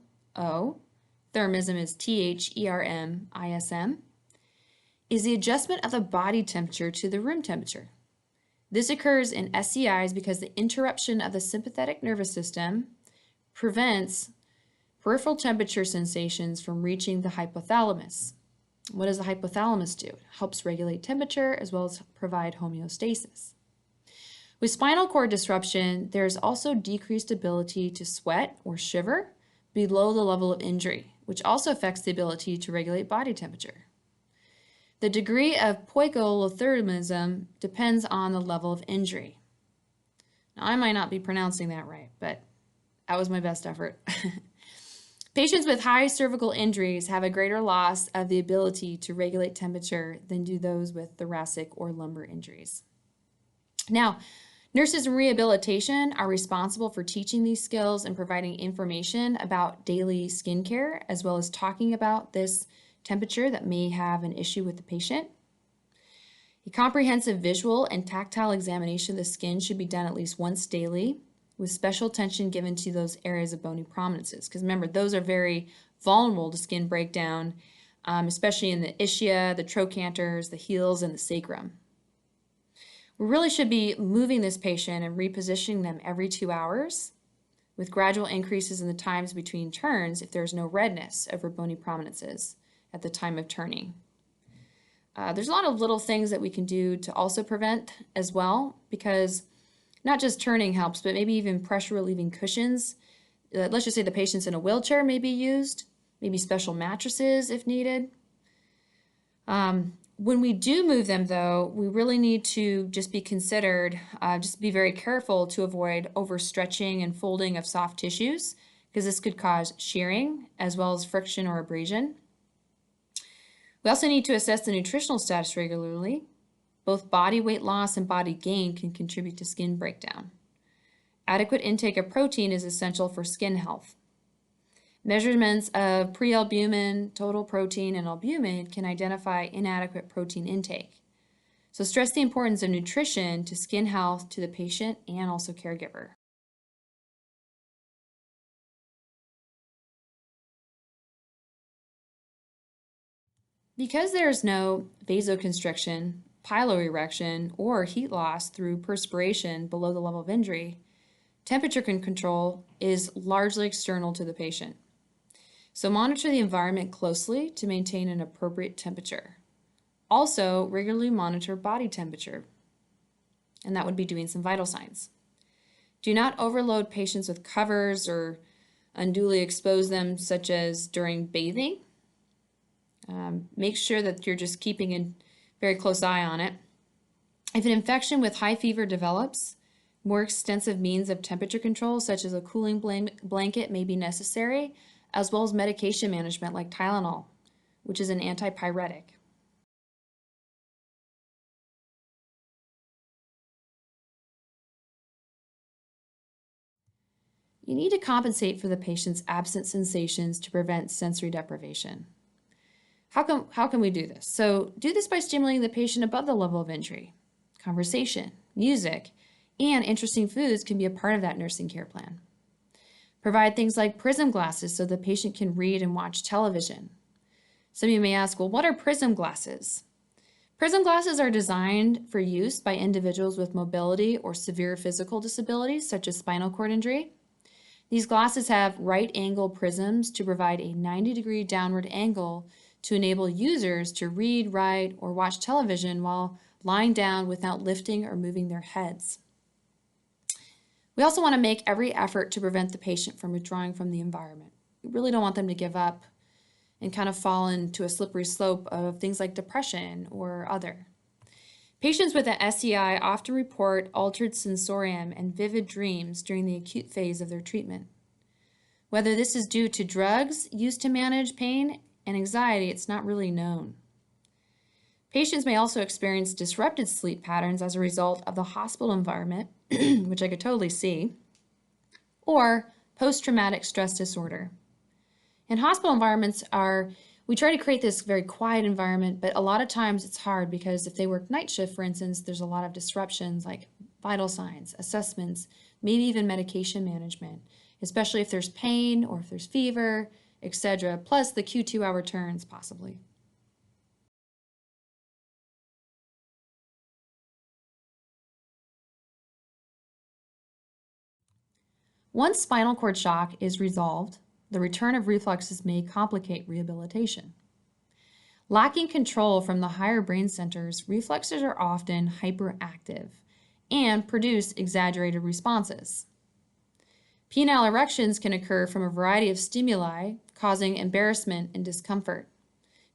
thermism is Thermism, is the adjustment of the body temperature to the room temperature. This occurs in SCIs because the interruption of the sympathetic nervous system prevents peripheral temperature sensations from reaching the hypothalamus. What does the hypothalamus do? It helps regulate temperature as well as provide homeostasis. With spinal cord disruption, there is also decreased ability to sweat or shiver below the level of injury, which also affects the ability to regulate body temperature. The degree of poikilothermism depends on the level of injury. Now, I might not be pronouncing that right, but that was my best effort. Patients with high cervical injuries have a greater loss of the ability to regulate temperature than do those with thoracic or lumbar injuries. Now, nurses in rehabilitation are responsible for teaching these skills and providing information about daily skincare, as well as talking about this temperature that may have an issue with the patient. A comprehensive visual and tactile examination of the skin should be done at least once daily, with special attention given to those areas of bony prominences. Because remember, those are very vulnerable to skin breakdown, especially in the ischia, the trochanters, the heels, and the sacrum. We really should be moving this patient and repositioning them every 2 hours, with gradual increases in the times between turns if there's no redness over bony prominences at the time of turning. There's a lot of little things that we can do to also prevent as well, because not just turning helps, but maybe even pressure relieving cushions. Let's just say the patient's in a wheelchair may be used, maybe special mattresses if needed. When we do move them though, we really need to just be considered, just be very careful to avoid overstretching and folding of soft tissues, because this could cause shearing as well as friction or abrasion. We also need to assess the nutritional status regularly. Both body weight loss and body gain can contribute to skin breakdown. Adequate intake of protein is essential for skin health. Measurements of prealbumin, total protein, and albumin can identify inadequate protein intake. So stress the importance of nutrition to skin health to the patient and also caregiver. Because there is no vasoconstriction, piloerection, or heat loss through perspiration below the level of injury, temperature control is largely external to the patient. So monitor the environment closely to maintain an appropriate temperature. Also, regularly monitor body temperature, and that would be doing some vital signs. Do not overload patients with covers or unduly expose them, such as during bathing. Make sure that you're just keeping a very close eye on it. If an infection with high fever develops, more extensive means of temperature control, such as a cooling blanket, may be necessary, as well as medication management like Tylenol, which is an antipyretic. you need to compensate for the patient's absent sensations to prevent sensory deprivation. How can we do this? So do this by stimulating the patient above the level of injury. Conversation, music, and interesting foods can be a part of that nursing care plan. Provide things like prism glasses so the patient can read and watch television. Some of you may ask, well, what are prism glasses? Prism glasses are designed for use by individuals with mobility or severe physical disabilities, such as spinal cord injury. These glasses have right-angle prisms to provide a 90-degree downward angle to enable users to read, write, or watch television while lying down without lifting or moving their heads. We also want to make every effort to prevent the patient from withdrawing from the environment. We really don't want them to give up and kind of fall into a slippery slope of things like depression or other. Patients with an SCI often report altered sensorium and vivid dreams during the acute phase of their treatment. Whether this is due to drugs used to manage pain and anxiety, it's not really known. Patients may also experience disrupted sleep patterns as a result of the hospital environment, which I could totally see, or post-traumatic stress disorder. And hospital environments we try to create this very quiet environment, but a lot of times it's hard because if they work night shift, for instance, there's a lot of disruptions like vital signs, assessments, maybe even medication management, especially if there's pain or if there's fever, etc., plus the Q2 hour turns possibly. Once spinal cord shock is resolved, the return of reflexes may complicate rehabilitation. Lacking control from the higher brain centers, reflexes are often hyperactive and produce exaggerated responses. Penile erections can occur from a variety of stimuli, causing embarrassment and discomfort,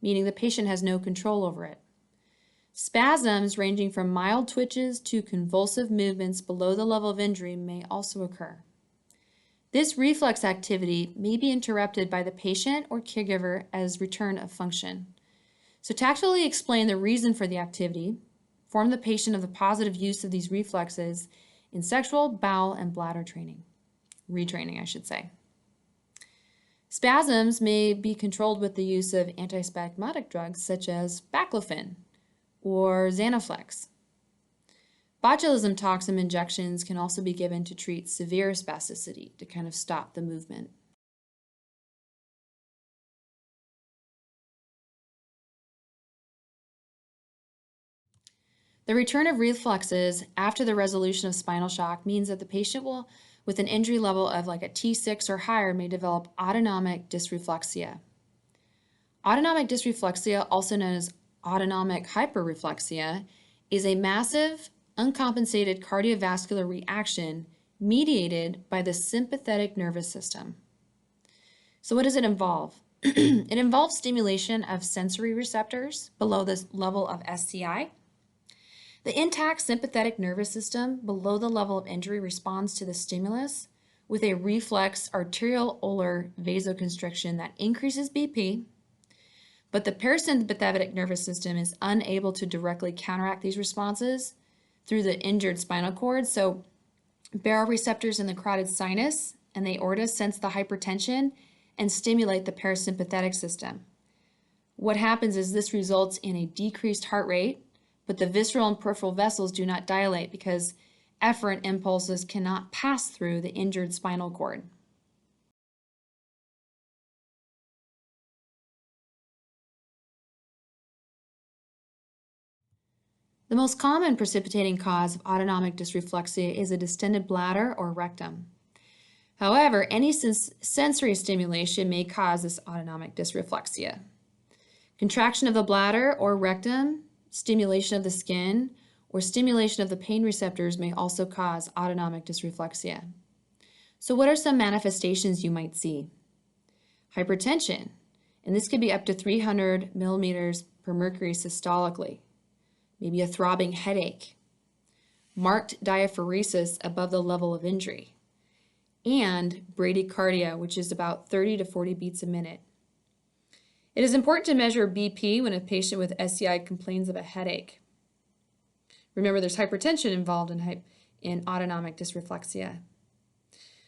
meaning the patient has no control over it. Spasms ranging from mild twitches to convulsive movements below the level of injury may also occur. This reflex activity may be interrupted by the patient or caregiver as return of function. So tactfully explain the reason for the activity, inform the patient of the positive use of these reflexes in sexual, bowel, and bladder retraining, I should say. Spasms may be controlled with the use of antispasmodic drugs such as baclofen or Xanaflex. Botulism toxin injections can also be given to treat severe spasticity to kind of stop the movement. The return of reflexes after the resolution of spinal shock means that the patient with an injury level of like a T6 or higher may develop autonomic dysreflexia. Autonomic dysreflexia, also known as autonomic hyperreflexia, is a massive, uncompensated cardiovascular reaction mediated by the sympathetic nervous system. So what does it involve? It involves stimulation of sensory receptors below the level of SCI. The intact sympathetic nervous system below the level of injury responds to the stimulus with a reflex arteriolar vasoconstriction that increases BP, but the parasympathetic nervous system is unable to directly counteract these responses through the injured spinal cord. So baroreceptors in the carotid sinus and the aorta sense the hypertension and stimulate the parasympathetic system. What happens is this results in a decreased heart rate, but the visceral and peripheral vessels do not dilate because efferent impulses cannot pass through the injured spinal cord. The most common precipitating cause of autonomic dysreflexia is a distended bladder or rectum. However, any sensory stimulation may cause this autonomic dysreflexia. Contraction of the bladder or rectum, stimulation of the skin, or stimulation of the pain receptors may also cause autonomic dysreflexia. So what are some manifestations you might see? Hypertension, and this could be up to 300 millimeters per mercury systolically. Maybe a throbbing headache, marked diaphoresis above the level of injury, and bradycardia, which is about 30 to 40 beats a minute. It is important to measure BP when a patient with SCI complains of a headache. Remember, there's hypertension involved in autonomic dysreflexia.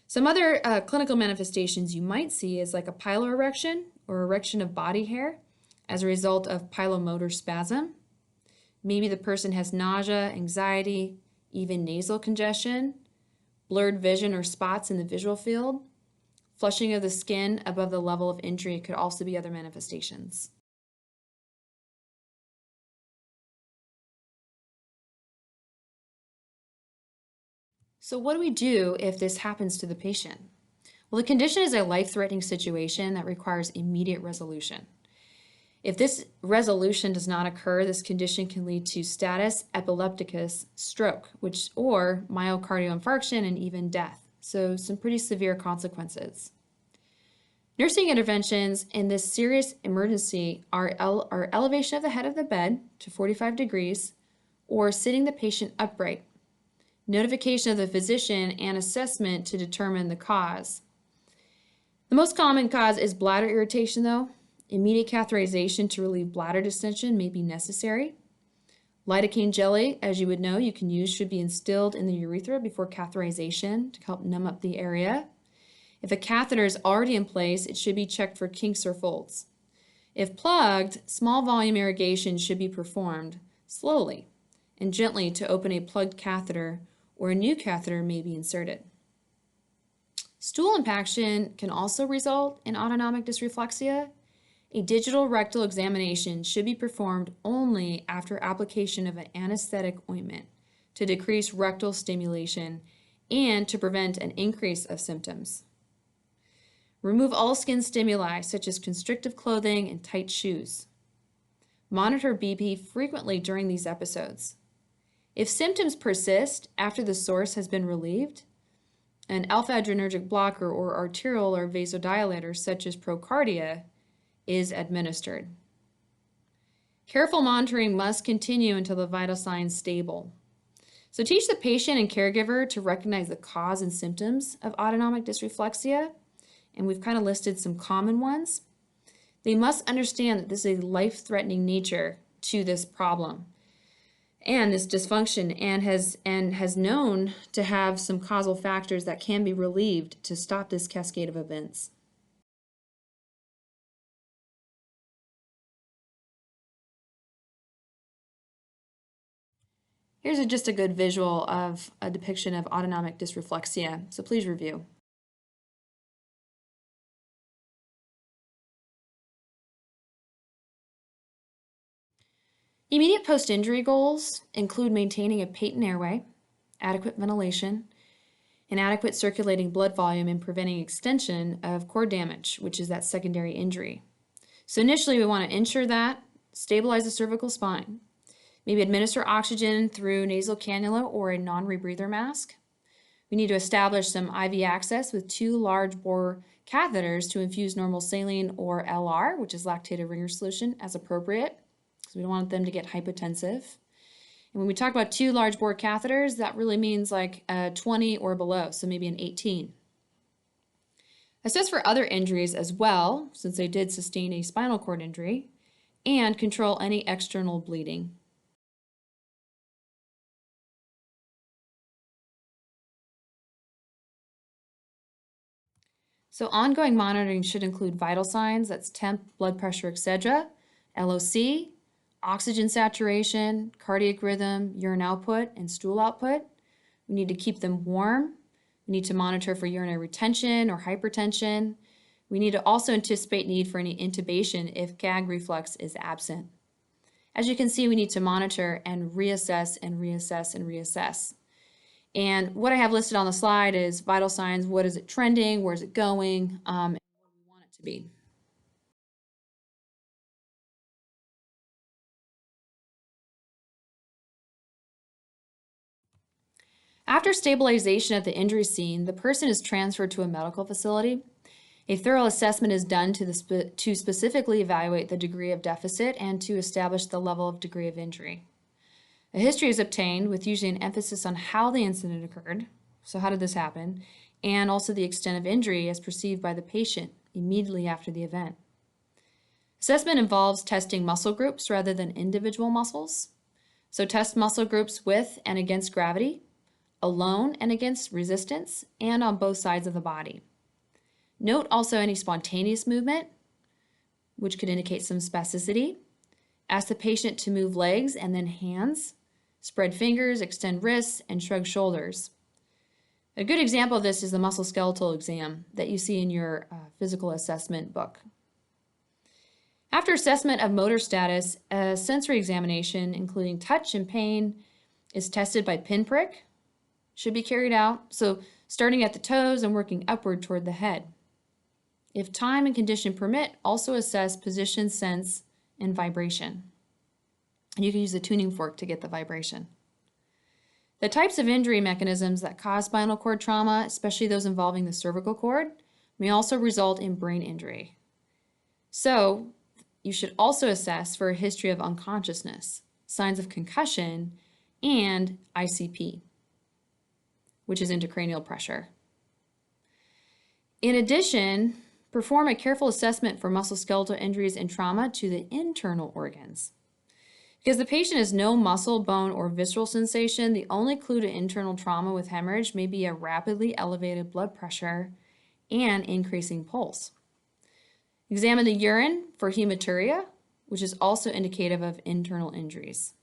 Some other clinical manifestations you might see is like a piloerection or erection of body hair as a result of pilomotor spasm. Maybe the person has nausea, anxiety, even nasal congestion, blurred vision or spots in the visual field. Flushing of the skin above the level of injury could also be other manifestations. So what do we do if this happens to the patient? Well, the condition is a life-threatening situation that requires immediate resolution. If this resolution does not occur, this condition can lead to status epilepticus, stroke, or myocardial infarction and even death. So some pretty severe consequences. Nursing interventions in this serious emergency are elevation of the head of the bed to 45 degrees or sitting the patient upright, notification of the physician, and assessment to determine the cause. The most common cause is bladder irritation, though. Immediate catheterization to relieve bladder distension may be necessary. Lidocaine jelly, as you would know, you can use, should be instilled in the urethra before catheterization to help numb up the area. If a catheter is already in place, it should be checked for kinks or folds. If plugged, small volume irrigation should be performed slowly and gently to open a plugged catheter, or a new catheter may be inserted. Stool impaction can also result in autonomic dysreflexia. A digital rectal examination should be performed only after application of an anesthetic ointment to decrease rectal stimulation and to prevent an increase of symptoms. Remove all skin stimuli such as constrictive clothing and tight shoes. Monitor BP frequently during these episodes. If symptoms persist after the source has been relieved, an alpha-adrenergic blocker or arterial or vasodilator such as Procardia is administered. Careful monitoring must continue until the vital signs stable. So teach the patient and caregiver to recognize the cause and symptoms of autonomic dysreflexia, and we've kind of listed some common ones. They must understand that this is a life-threatening nature to this problem and this dysfunction, and has known to have some causal factors that can be relieved to stop this cascade of events. Here's just a good visual of a depiction of autonomic dysreflexia, so please review. Immediate post-injury goals include maintaining a patent airway, adequate ventilation, and adequate circulating blood volume and preventing extension of cord damage, which is that secondary injury. So initially we want to ensure that, stabilize the cervical spine, maybe administer oxygen through nasal cannula or a non-rebreather mask. We need to establish some IV access with 2 large bore catheters to infuse normal saline or LR, which is lactated ringer solution, as appropriate, because we don't want them to get hypotensive. And when we talk about 2 large bore catheters, that really means like 20 or below, so maybe an 18. Assess for other injuries as well, since they did sustain a spinal cord injury, and control any external bleeding. So ongoing monitoring should include vital signs, that's temp, blood pressure, etc., LOC, oxygen saturation, cardiac rhythm, urine output, and stool output. We need to keep them warm. We need to monitor for urinary retention or hypertension. We need to also anticipate need for any intubation if gag reflex is absent. As you can see, we need to monitor and reassess and reassess and reassess. And what I have listed on the slide is vital signs. What is it trending? Where is it going? And where we want it to be. After stabilization at the injury scene, the person is transferred to a medical facility. A thorough assessment is done to specifically evaluate the degree of deficit and to establish the level of degree of injury. A history is obtained with usually an emphasis on how the incident occurred, so how did this happen, and also the extent of injury as perceived by the patient immediately after the event. Assessment involves testing muscle groups rather than individual muscles. So test muscle groups with and against gravity, alone and against resistance, and on both sides of the body. Note also any spontaneous movement, which could indicate some spasticity. Ask the patient to move legs and then hands, spread fingers, extend wrists, and shrug shoulders. A good example of this is the musculoskeletal exam that you see in your physical assessment book. After assessment of motor status, a sensory examination, including touch and pain, is tested by pinprick, should be carried out, so starting at the toes and working upward toward the head. If time and condition permit, also assess position, sense, and vibration. And you can use the tuning fork to get the vibration. The types of injury mechanisms that cause spinal cord trauma, especially those involving the cervical cord, may also result in brain injury. So, you should also assess for a history of unconsciousness, signs of concussion, and ICP, which is intracranial pressure. In addition, perform a careful assessment for musculoskeletal injuries and trauma to the internal organs. Because the patient has no muscle, bone, or visceral sensation, the only clue to internal trauma with hemorrhage may be a rapidly elevated blood pressure and increasing pulse. Examine the urine for hematuria, which is also indicative of internal injuries.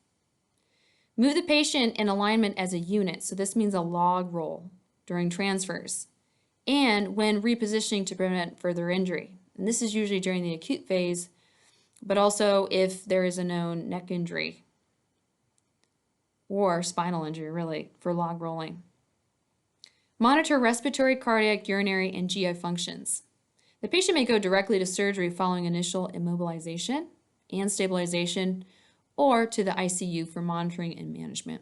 Move the patient in alignment as a unit, so this means a log roll during transfers, and when repositioning to prevent further injury. And this is usually during the acute phase, but also if there is a known neck injury or spinal injury, really, for log rolling. Monitor respiratory, cardiac, urinary, and GI functions. The patient may go directly to surgery following initial immobilization and stabilization, or to the ICU for monitoring and management.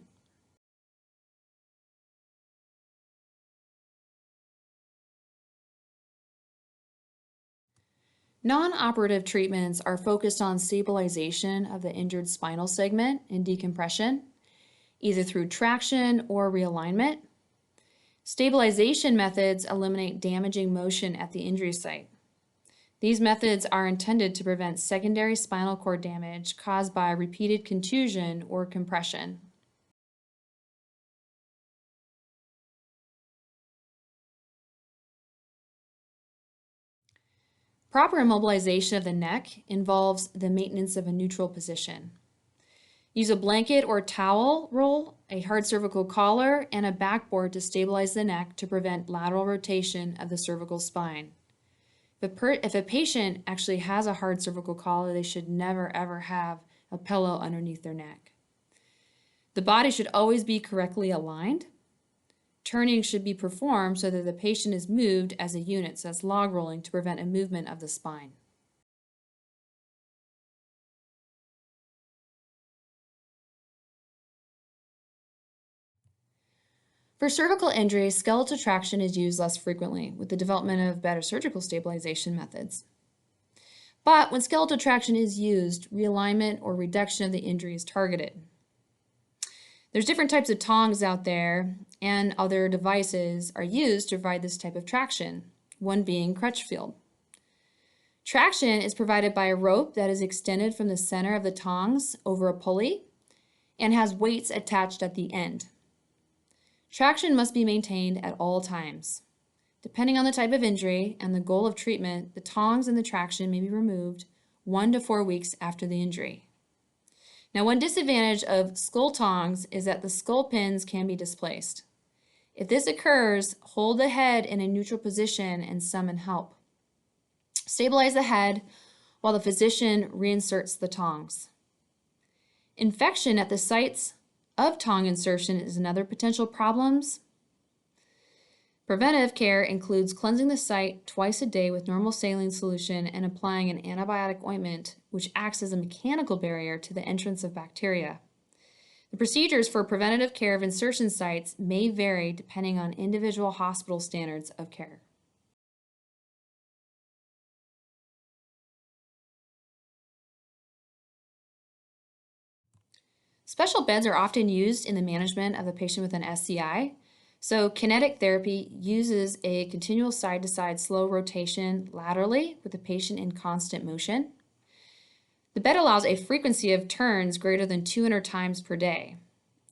Non-operative treatments are focused on stabilization of the injured spinal segment and decompression, either through traction or realignment. Stabilization methods eliminate damaging motion at the injury site. These methods are intended to prevent secondary spinal cord damage caused by repeated contusion or compression. Proper immobilization of the neck involves the maintenance of a neutral position. Use a blanket or towel roll, a hard cervical collar, and a backboard to stabilize the neck to prevent lateral rotation of the cervical spine. If a patient actually has a hard cervical collar, they should never ever have a pillow underneath their neck. The body should always be correctly aligned. Turning should be performed so that the patient is moved as a unit, so that's log rolling to prevent a movement of the spine. For cervical injuries, skeletal traction is used less frequently with the development of better surgical stabilization methods. But when skeletal traction is used, realignment or reduction of the injury is targeted. There's different types of tongs out there, and other devices are used to provide this type of traction, one being Crutchfield. Traction is provided by a rope that is extended from the center of the tongs over a pulley and has weights attached at the end. Traction must be maintained at all times. Depending on the type of injury and the goal of treatment, the tongs and the traction may be removed 1 to 4 weeks after the injury. Now, one disadvantage of skull tongs is that the skull pins can be displaced. If this occurs, hold the head in a neutral position and summon help. Stabilize the head while the physician reinserts the tongs. Infection at the sites of tong insertion is another potential problem. Preventive care includes cleansing the site twice a day with normal saline solution and applying an antibiotic ointment, which acts as a mechanical barrier to the entrance of bacteria. The procedures for preventative care of insertion sites may vary depending on individual hospital standards of care. Special beds are often used in the management of a patient with an SCI. So kinetic therapy uses a continual side-to-side slow rotation laterally with the patient in constant motion. The bed allows a frequency of turns greater than 200 times per day.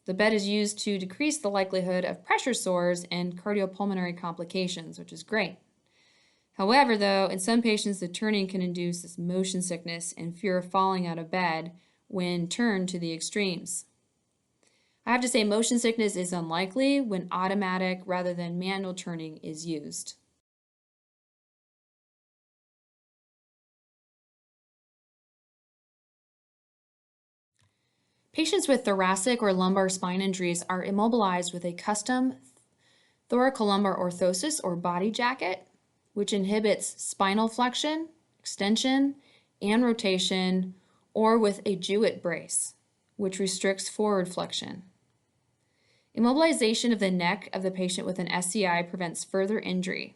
The bed is used to decrease the likelihood of pressure sores and cardiopulmonary complications, which is great. However, though, in some patients, the turning can induce this motion sickness and fear of falling out of bed when turned to the extremes. I have to say, motion sickness is unlikely when automatic rather than manual turning is used. Patients with thoracic or lumbar spine injuries are immobilized with a custom thoracolumbar orthosis or body jacket, which inhibits spinal flexion, extension, and rotation, or with a Jewett brace, which restricts forward flexion. Immobilization of the neck of the patient with an SCI prevents further injury,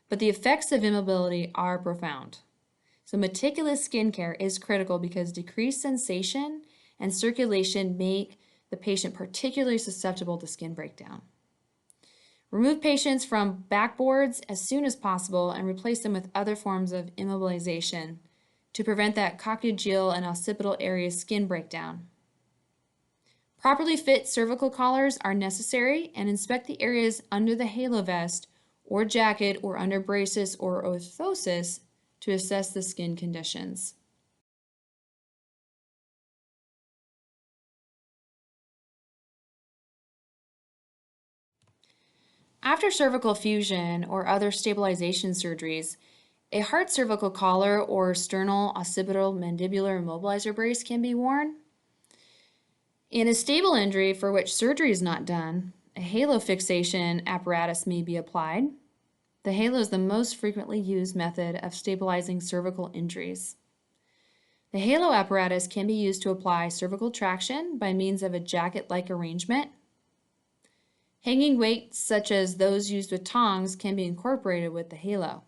but the effects of immobility are profound. So meticulous skin care is critical because decreased sensation and circulation make the patient particularly susceptible to skin breakdown. Remove patients from backboards as soon as possible and replace them with other forms of immobilization to prevent that coccygeal and occipital area skin breakdown. Properly fit cervical collars are necessary, and inspect the areas under the halo vest or jacket or under braces or orthosis to assess the skin conditions. After cervical fusion or other stabilization surgeries, a hard cervical collar or sternal occipital mandibular immobilizer brace can be worn. In a stable injury for which surgery is not done, a halo fixation apparatus may be applied. The halo is the most frequently used method of stabilizing cervical injuries. The halo apparatus can be used to apply cervical traction by means of a jacket-like arrangement. Hanging weights, such as those used with tongs, can be incorporated with the halo.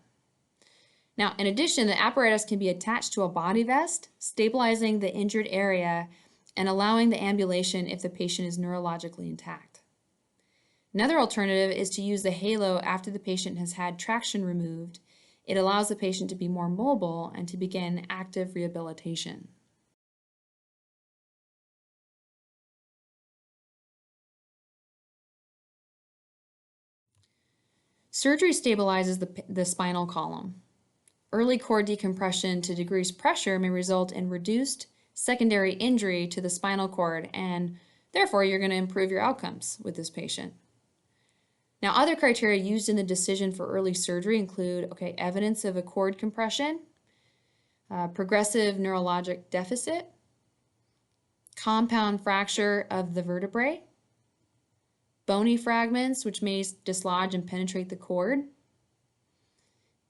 Now, in addition, the apparatus can be attached to a body vest, stabilizing the injured area and allowing the ambulation if the patient is neurologically intact. Another alternative is to use the halo after the patient has had traction removed. It allows the patient to be more mobile and to begin active rehabilitation. Surgery stabilizes the spinal column. Early cord decompression to decrease pressure may result in reduced secondary injury to the spinal cord, and therefore you're going to improve your outcomes with this patient. Now, other criteria used in the decision for early surgery include evidence of a cord compression, progressive neurologic deficit, compound fracture of the vertebrae, bony fragments which may dislodge and penetrate the cord,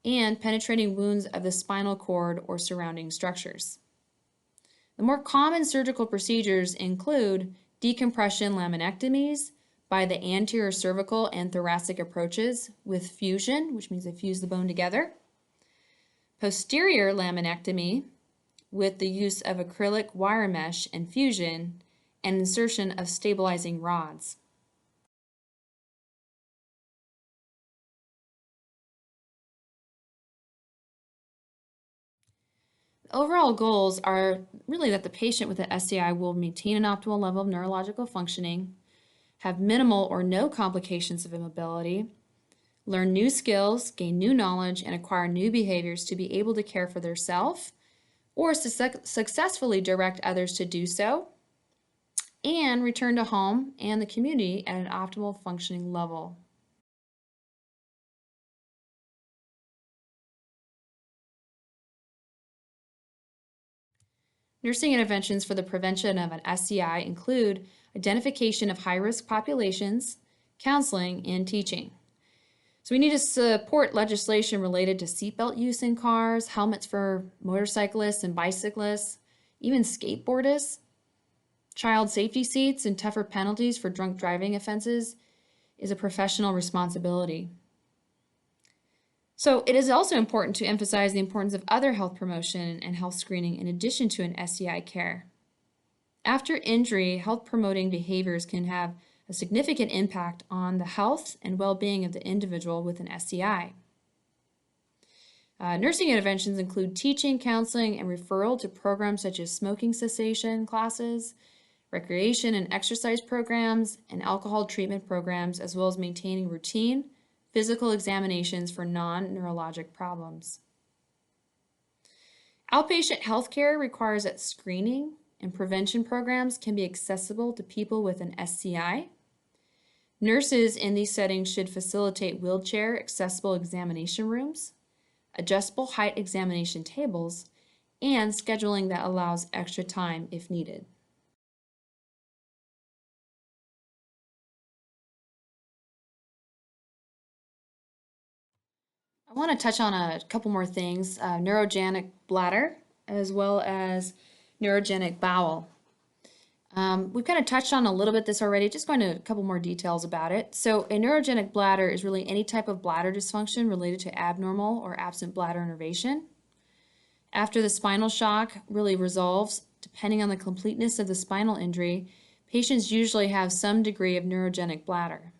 and penetrating wounds of the spinal cord or surrounding structures. The more common surgical procedures include decompression laminectomies by the anterior cervical and thoracic approaches with fusion, which means they fuse the bone together, posterior laminectomy with the use of acrylic wire mesh and fusion, and insertion of stabilizing rods. Overall goals are really that the patient with an SCI will maintain an optimal level of neurological functioning, have minimal or no complications of immobility, learn new skills, gain new knowledge, and acquire new behaviors to be able to care for themselves or successfully direct others to do so, and return to home and the community at an optimal functioning level. Nursing interventions for the prevention of an SCI include identification of high-risk populations, counseling, and teaching. So we need to support legislation related to seatbelt use in cars, helmets for motorcyclists and bicyclists, even skateboardists, child safety seats, and tougher penalties for drunk driving offenses is a professional responsibility. So it is also important to emphasize the importance of other health promotion and health screening in addition to an SCI care. After injury, health promoting behaviors can have a significant impact on the health and well-being of the individual with an SCI. Nursing interventions include teaching, counseling, and referral to programs such as smoking cessation classes, recreation and exercise programs, and alcohol treatment programs, as well as maintaining routine physical examinations for non-neurologic problems. Outpatient healthcare requires that screening and prevention programs can be accessible to people with an SCI. Nurses in these settings should facilitate wheelchair accessible examination rooms, adjustable height examination tables, and scheduling that allows extra time if needed. I want to touch on a couple more things, neurogenic bladder as well as neurogenic bowel. We've kind of touched on a little bit this already, just going to a couple more details about it. So a neurogenic bladder is really any type of bladder dysfunction related to abnormal or absent bladder innervation. After the spinal shock really resolves, depending on the completeness of the spinal injury, patients usually have some degree of neurogenic bladder.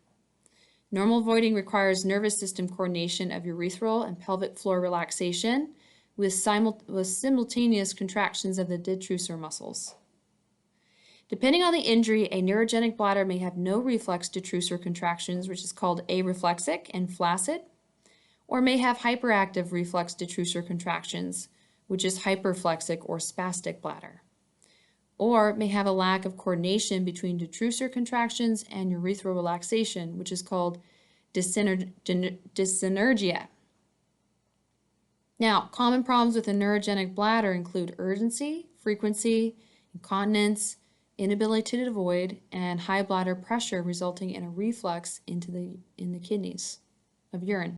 Normal voiding requires nervous system coordination of urethral and pelvic floor relaxation with simultaneous contractions of the detrusor muscles. Depending on the injury, a neurogenic bladder may have no reflex detrusor contractions, which is called areflexic and flaccid, or may have hyperactive reflex detrusor contractions, which is hyperflexic or spastic bladder, or may have a lack of coordination between detrusor contractions and urethral relaxation, which is called dyssynergia. Now, common problems with a neurogenic bladder include urgency, frequency, incontinence, inability to void, and high bladder pressure resulting in a reflux in the kidneys of urine.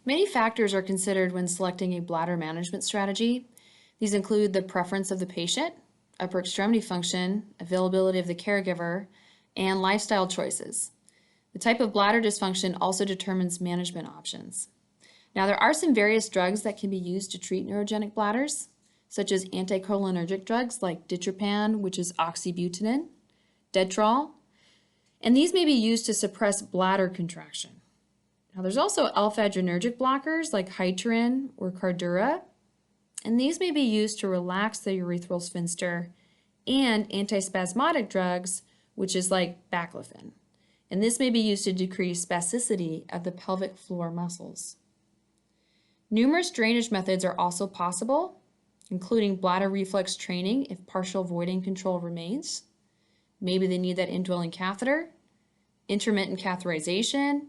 Many factors are considered when selecting a bladder management strategy. These include the preference of the patient, upper extremity function, availability of the caregiver, and lifestyle choices. The type of bladder dysfunction also determines management options. Now, there are some various drugs that can be used to treat neurogenic bladders, such as anticholinergic drugs like ditropan, which is oxybutynin, Detrol, and these may be used to suppress bladder contraction. Now, there's also alpha-adrenergic blockers like Hyterin or Cardura, and these may be used to relax the urethral sphincter, and antispasmodic drugs, which is like baclofen, and this may be used to decrease spasticity of the pelvic floor muscles. Numerous drainage methods are also possible, including bladder reflex training if partial voiding control remains. Maybe they need that indwelling catheter, intermittent catheterization,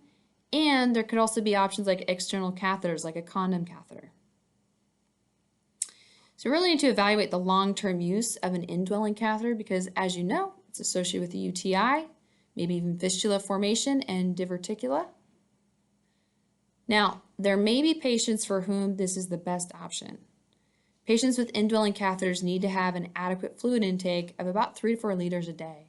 and there could also be options like external catheters, like a condom catheter. So we really need to evaluate the long-term use of an indwelling catheter because, as you know, it's associated with a UTI, maybe even fistula formation and diverticula. Now, there may be patients for whom this is the best option. Patients with indwelling catheters need to have an adequate fluid intake of about 3 to 4 liters a day.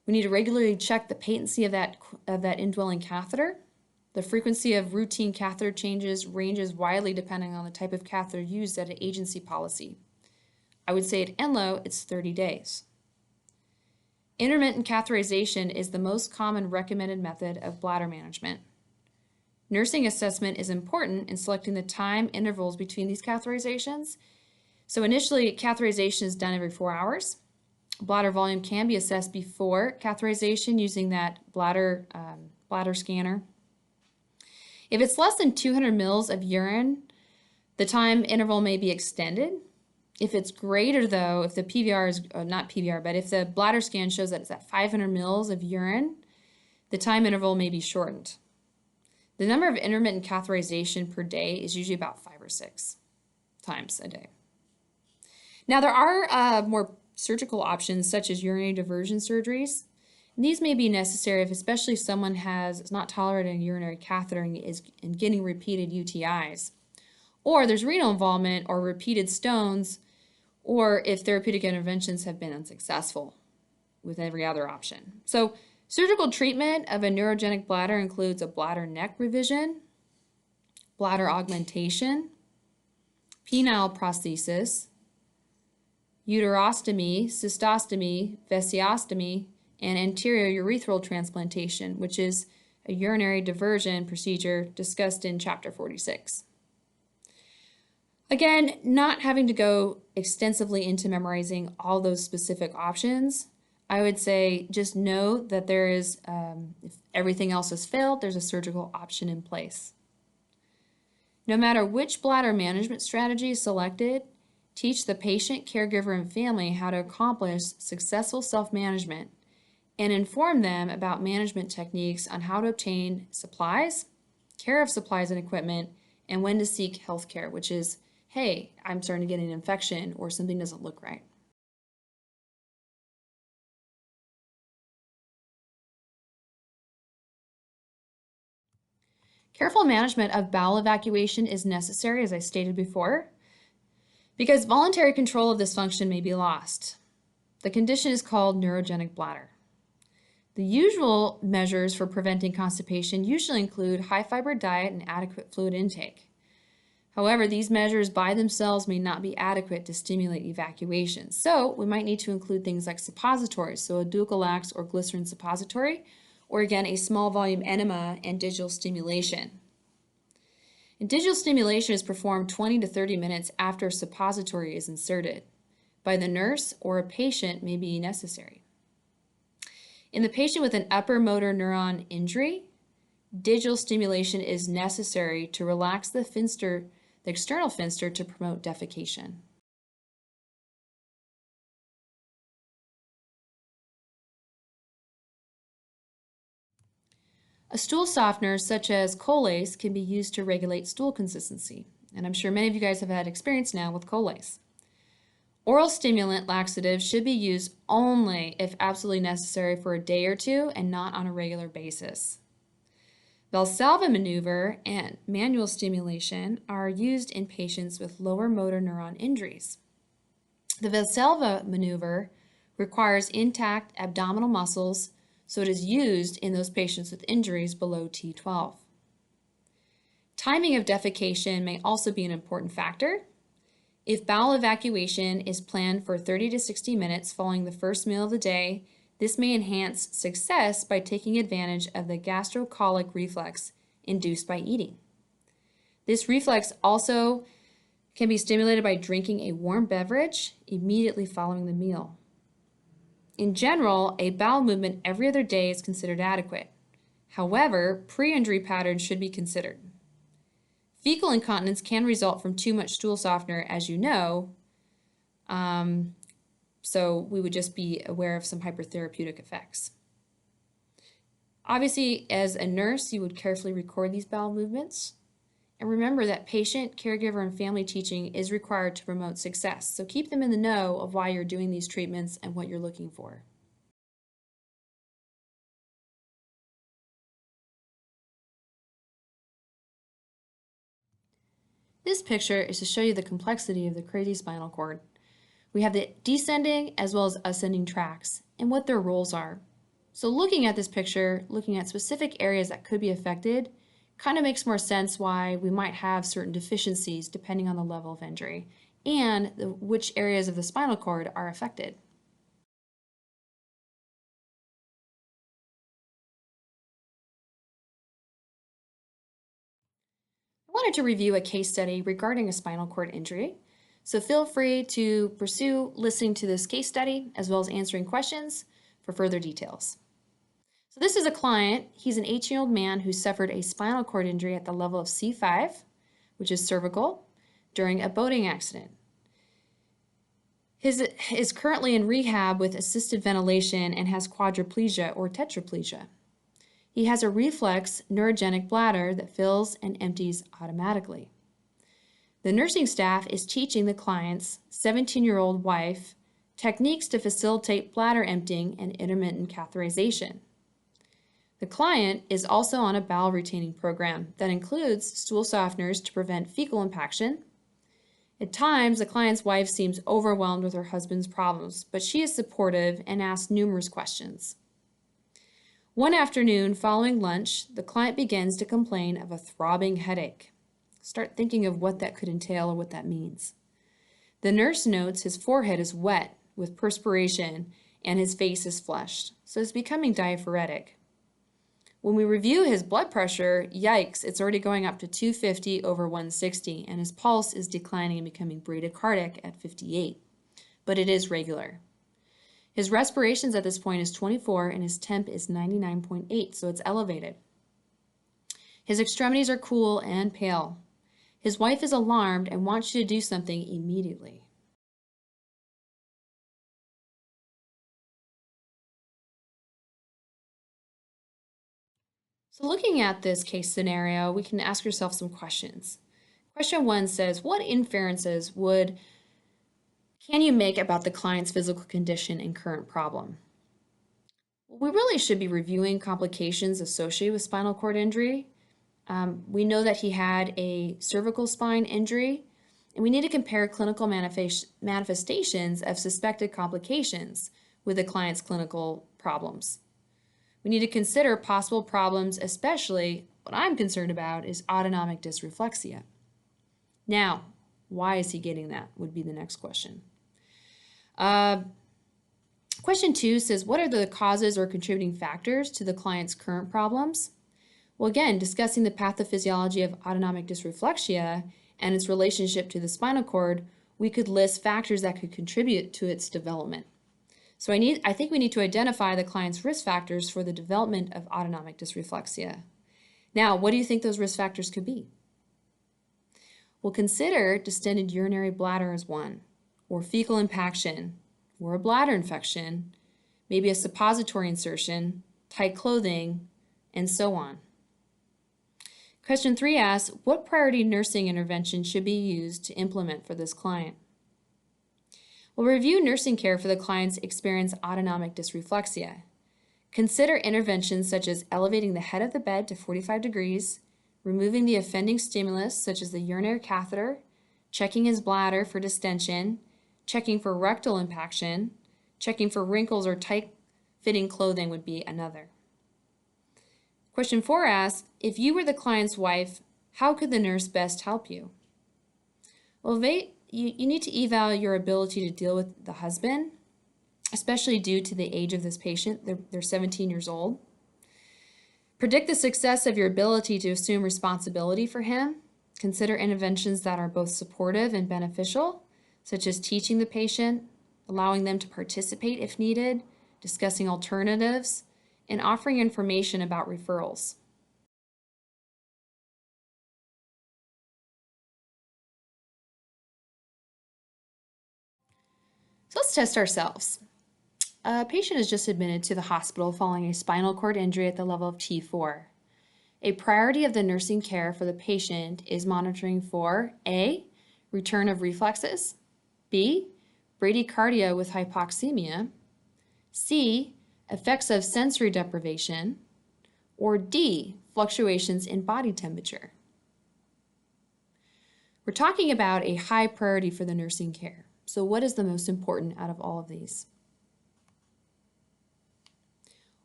We need to regularly check the patency of that indwelling catheter. The frequency of routine catheter changes ranges widely depending on the type of catheter used at an agency policy. I would say at Enloe, it's 30 days. Intermittent catheterization is the most common recommended method of bladder management. Nursing assessment is important in selecting the time intervals between these catheterizations. So initially, catheterization is done every 4 hours. Bladder volume can be assessed before catheterization using that bladder scanner. If it's less than 200 mils of urine, the time interval may be extended. If it's greater though, if the PVR is, not PVR, but if the bladder scan shows that it's at 500 mils of urine, the time interval may be shortened. The number of intermittent catheterization per day is usually about 5 or 6 times a day. Now there are more surgical options such as urinary diversion surgeries. And these may be necessary if especially someone is not tolerating urinary catheter and is getting repeated UTIs. Or there's renal involvement or repeated stones, or if therapeutic interventions have been unsuccessful with every other option. So surgical treatment of a neurogenic bladder includes a bladder neck revision, bladder augmentation, penile prosthesis, uterostomy, cystostomy, vesicostomy, and anterior urethral transplantation, which is a urinary diversion procedure discussed in Chapter 46. Again, not having to go extensively into memorizing all those specific options, I would say just know that there is, if everything else has failed, there's a surgical option in place. No matter which bladder management strategy is selected, teach the patient, caregiver, and family how to accomplish successful self-management and inform them about management techniques on how to obtain supplies, care of supplies and equipment, and when to seek health care, which is, hey, I'm starting to get an infection or something doesn't look right. Careful management of bowel evacuation is necessary, as I stated before, because voluntary control of this function may be lost. The condition is called neurogenic bladder. The usual measures for preventing constipation usually include high fiber diet and adequate fluid intake. However, these measures by themselves may not be adequate to stimulate evacuation. So we might need to include things like suppositories, so a Dulcolax or glycerin suppository, or again, a small volume enema and digital stimulation. And digital stimulation is performed 20 to 30 minutes after a suppository is inserted. By the nurse or a patient may be necessary. In the patient with an upper motor neuron injury, digital stimulation is necessary to relax the external sphincter to promote defecation. A stool softener such as Colace can be used to regulate stool consistency, and I'm sure many of you guys have had experience now with Colace. Oral stimulant laxatives should be used only if absolutely necessary for a day or two and not on a regular basis. Valsalva maneuver and manual stimulation are used in patients with lower motor neuron injuries. The Valsalva maneuver requires intact abdominal muscles, so it is used in those patients with injuries below T12. Timing of defecation may also be an important factor. If bowel evacuation is planned for 30 to 60 minutes following the first meal of the day, this may enhance success by taking advantage of the gastrocolic reflex induced by eating. This reflex also can be stimulated by drinking a warm beverage immediately following the meal. In general, a bowel movement every other day is considered adequate. However, pre-injury patterns should be considered. Fecal incontinence can result from too much stool softener, as you know, so we would just be aware of some hypertherapeutic effects. Obviously, as a nurse, you would carefully record these bowel movements. And remember that patient, caregiver, and family teaching is required to promote success. So keep them in the know of why you're doing these treatments and what you're looking for. This picture is to show you the complexity of the crazy spinal cord. We have the descending as well as ascending tracts and what their roles are. So looking at this picture, looking at specific areas that could be affected, kind of makes more sense why we might have certain deficiencies depending on the level of injury and which areas of the spinal cord are affected. I wanted to review a case study regarding a spinal cord injury, so feel free to pursue listening to this case study as well as answering questions for further details. So this is a client. He's an 18-year-old man who suffered a spinal cord injury at the level of C5, which is cervical, during a boating accident. He is currently in rehab with assisted ventilation and has quadriplegia or tetraplegia. He has a reflex neurogenic bladder that fills and empties automatically. The nursing staff is teaching the client's 17-year-old wife techniques to facilitate bladder emptying and intermittent catheterization. The client is also on a bowel retaining program that includes stool softeners to prevent fecal impaction. At times, the client's wife seems overwhelmed with her husband's problems, but she is supportive and asks numerous questions. One afternoon following lunch, the client begins to complain of a throbbing headache. Start thinking of what that could entail or what that means. The nurse notes his forehead is wet with perspiration and his face is flushed, so it's becoming diaphoretic. When we review his blood pressure, yikes, it's already going up to 250 over 160, and his pulse is declining and becoming bradycardic at 58, but it is regular. His respirations at this point is 24 and his temp is 99.8, so it's elevated. His extremities are cool and pale. His wife is alarmed and wants you to do something immediately. So looking at this case scenario, we can ask yourself some questions. Question 1 says, what inferences can you make about the client's physical condition and current problem? Well, we really should be reviewing complications associated with spinal cord injury. We know that he had a cervical spine injury, and we need to compare clinical manifestations of suspected complications with the client's clinical problems. We need to consider possible problems, especially what I'm concerned about is autonomic dysreflexia. Now, why is he getting that would be the next question. Question 2 says, what are the causes or contributing factors to the client's current problems? Well, again, discussing the pathophysiology of autonomic dysreflexia and its relationship to the spinal cord, we could list factors that could contribute to its development. So I think we need to identify the client's risk factors for the development of autonomic dysreflexia. Now, what do you think those risk factors could be? Well, consider distended urinary bladder as one, or fecal impaction, or a bladder infection, maybe a suppository insertion, tight clothing, and so on. Question 3 asks, what priority nursing intervention should be used to implement for this client? We'll review nursing care for the clients experiencing autonomic dysreflexia. Consider interventions such as elevating the head of the bed to 45 degrees, removing the offending stimulus such as the urinary catheter, checking his bladder for distension, checking for rectal impaction, checking for wrinkles or tight-fitting clothing would be another. Question 4 asks, if you were the client's wife, how could the nurse best help you? Well, you need to eval your ability to deal with the husband, especially due to the age of this patient. They're 17 years old. Predict the success of your ability to assume responsibility for him. Consider interventions that are both supportive and beneficial, such as teaching the patient, allowing them to participate if needed, discussing alternatives, and offering information about referrals. So let's test ourselves. A patient is just admitted to the hospital following a spinal cord injury at the level of T4. A priority of the nursing care for the patient is monitoring for A, return of reflexes, B, bradycardia with hypoxemia, C, effects of sensory deprivation, or D, fluctuations in body temperature. We're talking about a high priority for the nursing care. So what is the most important out of all of these?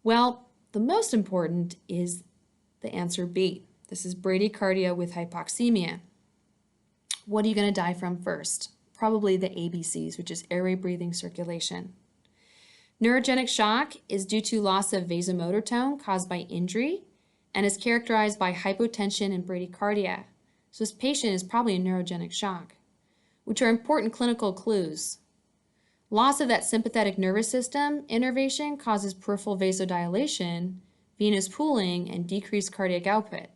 Well, the most important is the answer B. This is bradycardia with hypoxemia. What are you going to die from first? Probably the ABCs, which is airway, breathing, circulation. Neurogenic shock is due to loss of vasomotor tone caused by injury and is characterized by hypotension and bradycardia. So this patient is probably in neurogenic shock, which are important clinical clues. Loss of that sympathetic nervous system innervation causes peripheral vasodilation, venous pooling, and decreased cardiac output.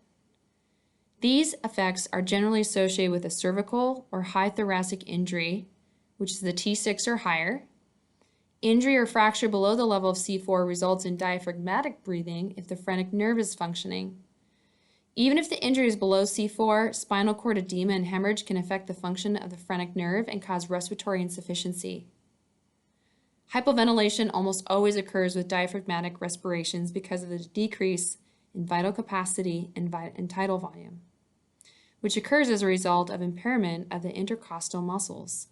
These effects are generally associated with a cervical or high thoracic injury, which is the T6 or higher. Injury or fracture below the level of C4 results in diaphragmatic breathing if the phrenic nerve is functioning. Even if the injury is below C4, spinal cord edema and hemorrhage can affect the function of the phrenic nerve and cause respiratory insufficiency. Hypoventilation almost always occurs with diaphragmatic respirations because of the decrease in vital capacity and tidal volume, which occurs as a result of impairment of the intercostal muscles.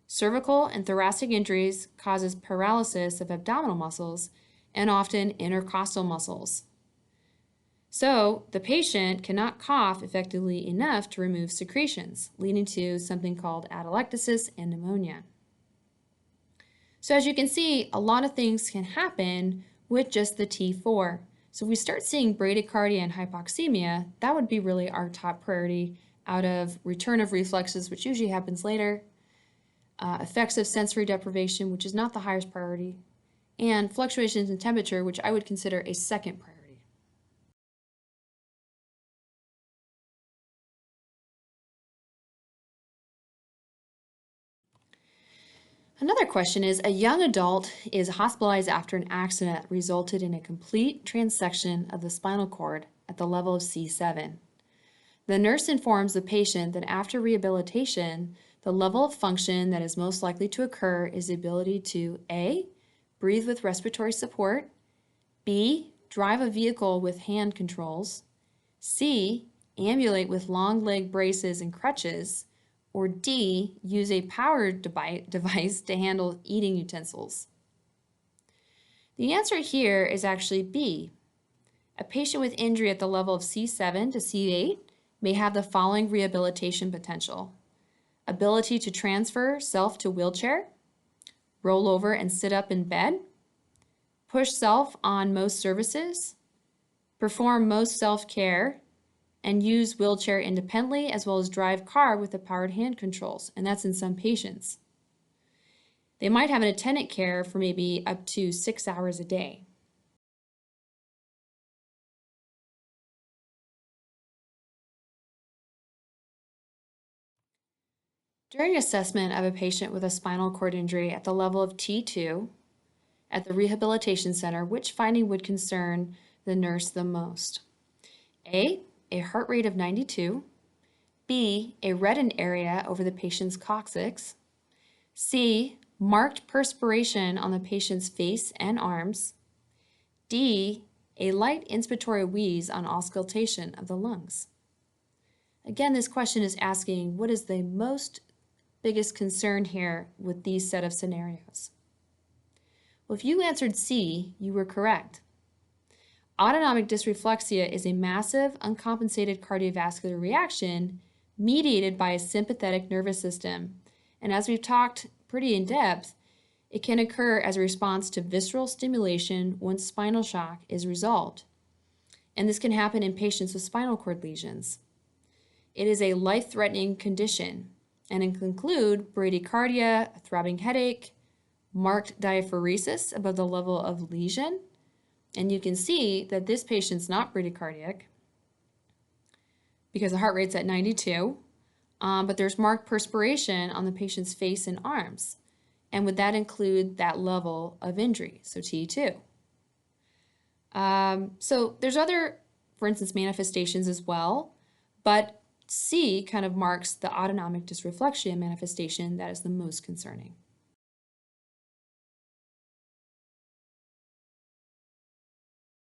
Cervical and thoracic injuries causes paralysis of abdominal muscles and often intercostal muscles. So the patient cannot cough effectively enough to remove secretions, leading to something called atelectasis and pneumonia. So as you can see, a lot of things can happen with just the T4. So if we start seeing bradycardia and hypoxemia, that would be really our top priority out of return of reflexes, which usually happens later, effects of sensory deprivation, which is not the highest priority, and fluctuations in temperature, which I would consider a second priority. Another question is, a young adult is hospitalized after an accident that resulted in a complete transection of the spinal cord at the level of C7. The nurse informs the patient that after rehabilitation, the level of function that is most likely to occur is the ability to A, breathe with respiratory support, B, drive a vehicle with hand controls, C, ambulate with long leg braces and crutches, or D, use a power device to handle eating utensils. The answer here is actually B. A patient with injury at the level of C7 to C8 may have the following rehabilitation potential: ability to transfer self to wheelchair, roll over and sit up in bed, push self on most surfaces, perform most self-care, and use wheelchair independently, as well as drive car with the powered hand controls, and that's in some patients. They might have an attendant care for maybe up to 6 hours a day. During assessment of a patient with a spinal cord injury at the level of T2 at the rehabilitation center, which finding would concern the nurse the most? A heart rate of 92, B, a reddened area over the patient's coccyx, C, marked perspiration on the patient's face and arms, D, a light inspiratory wheeze on auscultation of the lungs. Again, this question is asking what is the biggest concern here with these set of scenarios? Well, if you answered C, you were correct. Autonomic dysreflexia is a massive, uncompensated cardiovascular reaction mediated by a sympathetic nervous system. And as we've talked pretty in depth, it can occur as a response to visceral stimulation once spinal shock is resolved. And this can happen in patients with spinal cord lesions. It is a life-threatening condition and can include bradycardia, a throbbing headache, marked diaphoresis above the level of lesion. And you can see that this patient's not bradycardic because the heart rate's at 92, but there's marked perspiration on the patient's face and arms. And would that include that level of injury, so T2? So there's other, for instance, manifestations as well, but C kind of marks the autonomic dysreflexia manifestation that is the most concerning.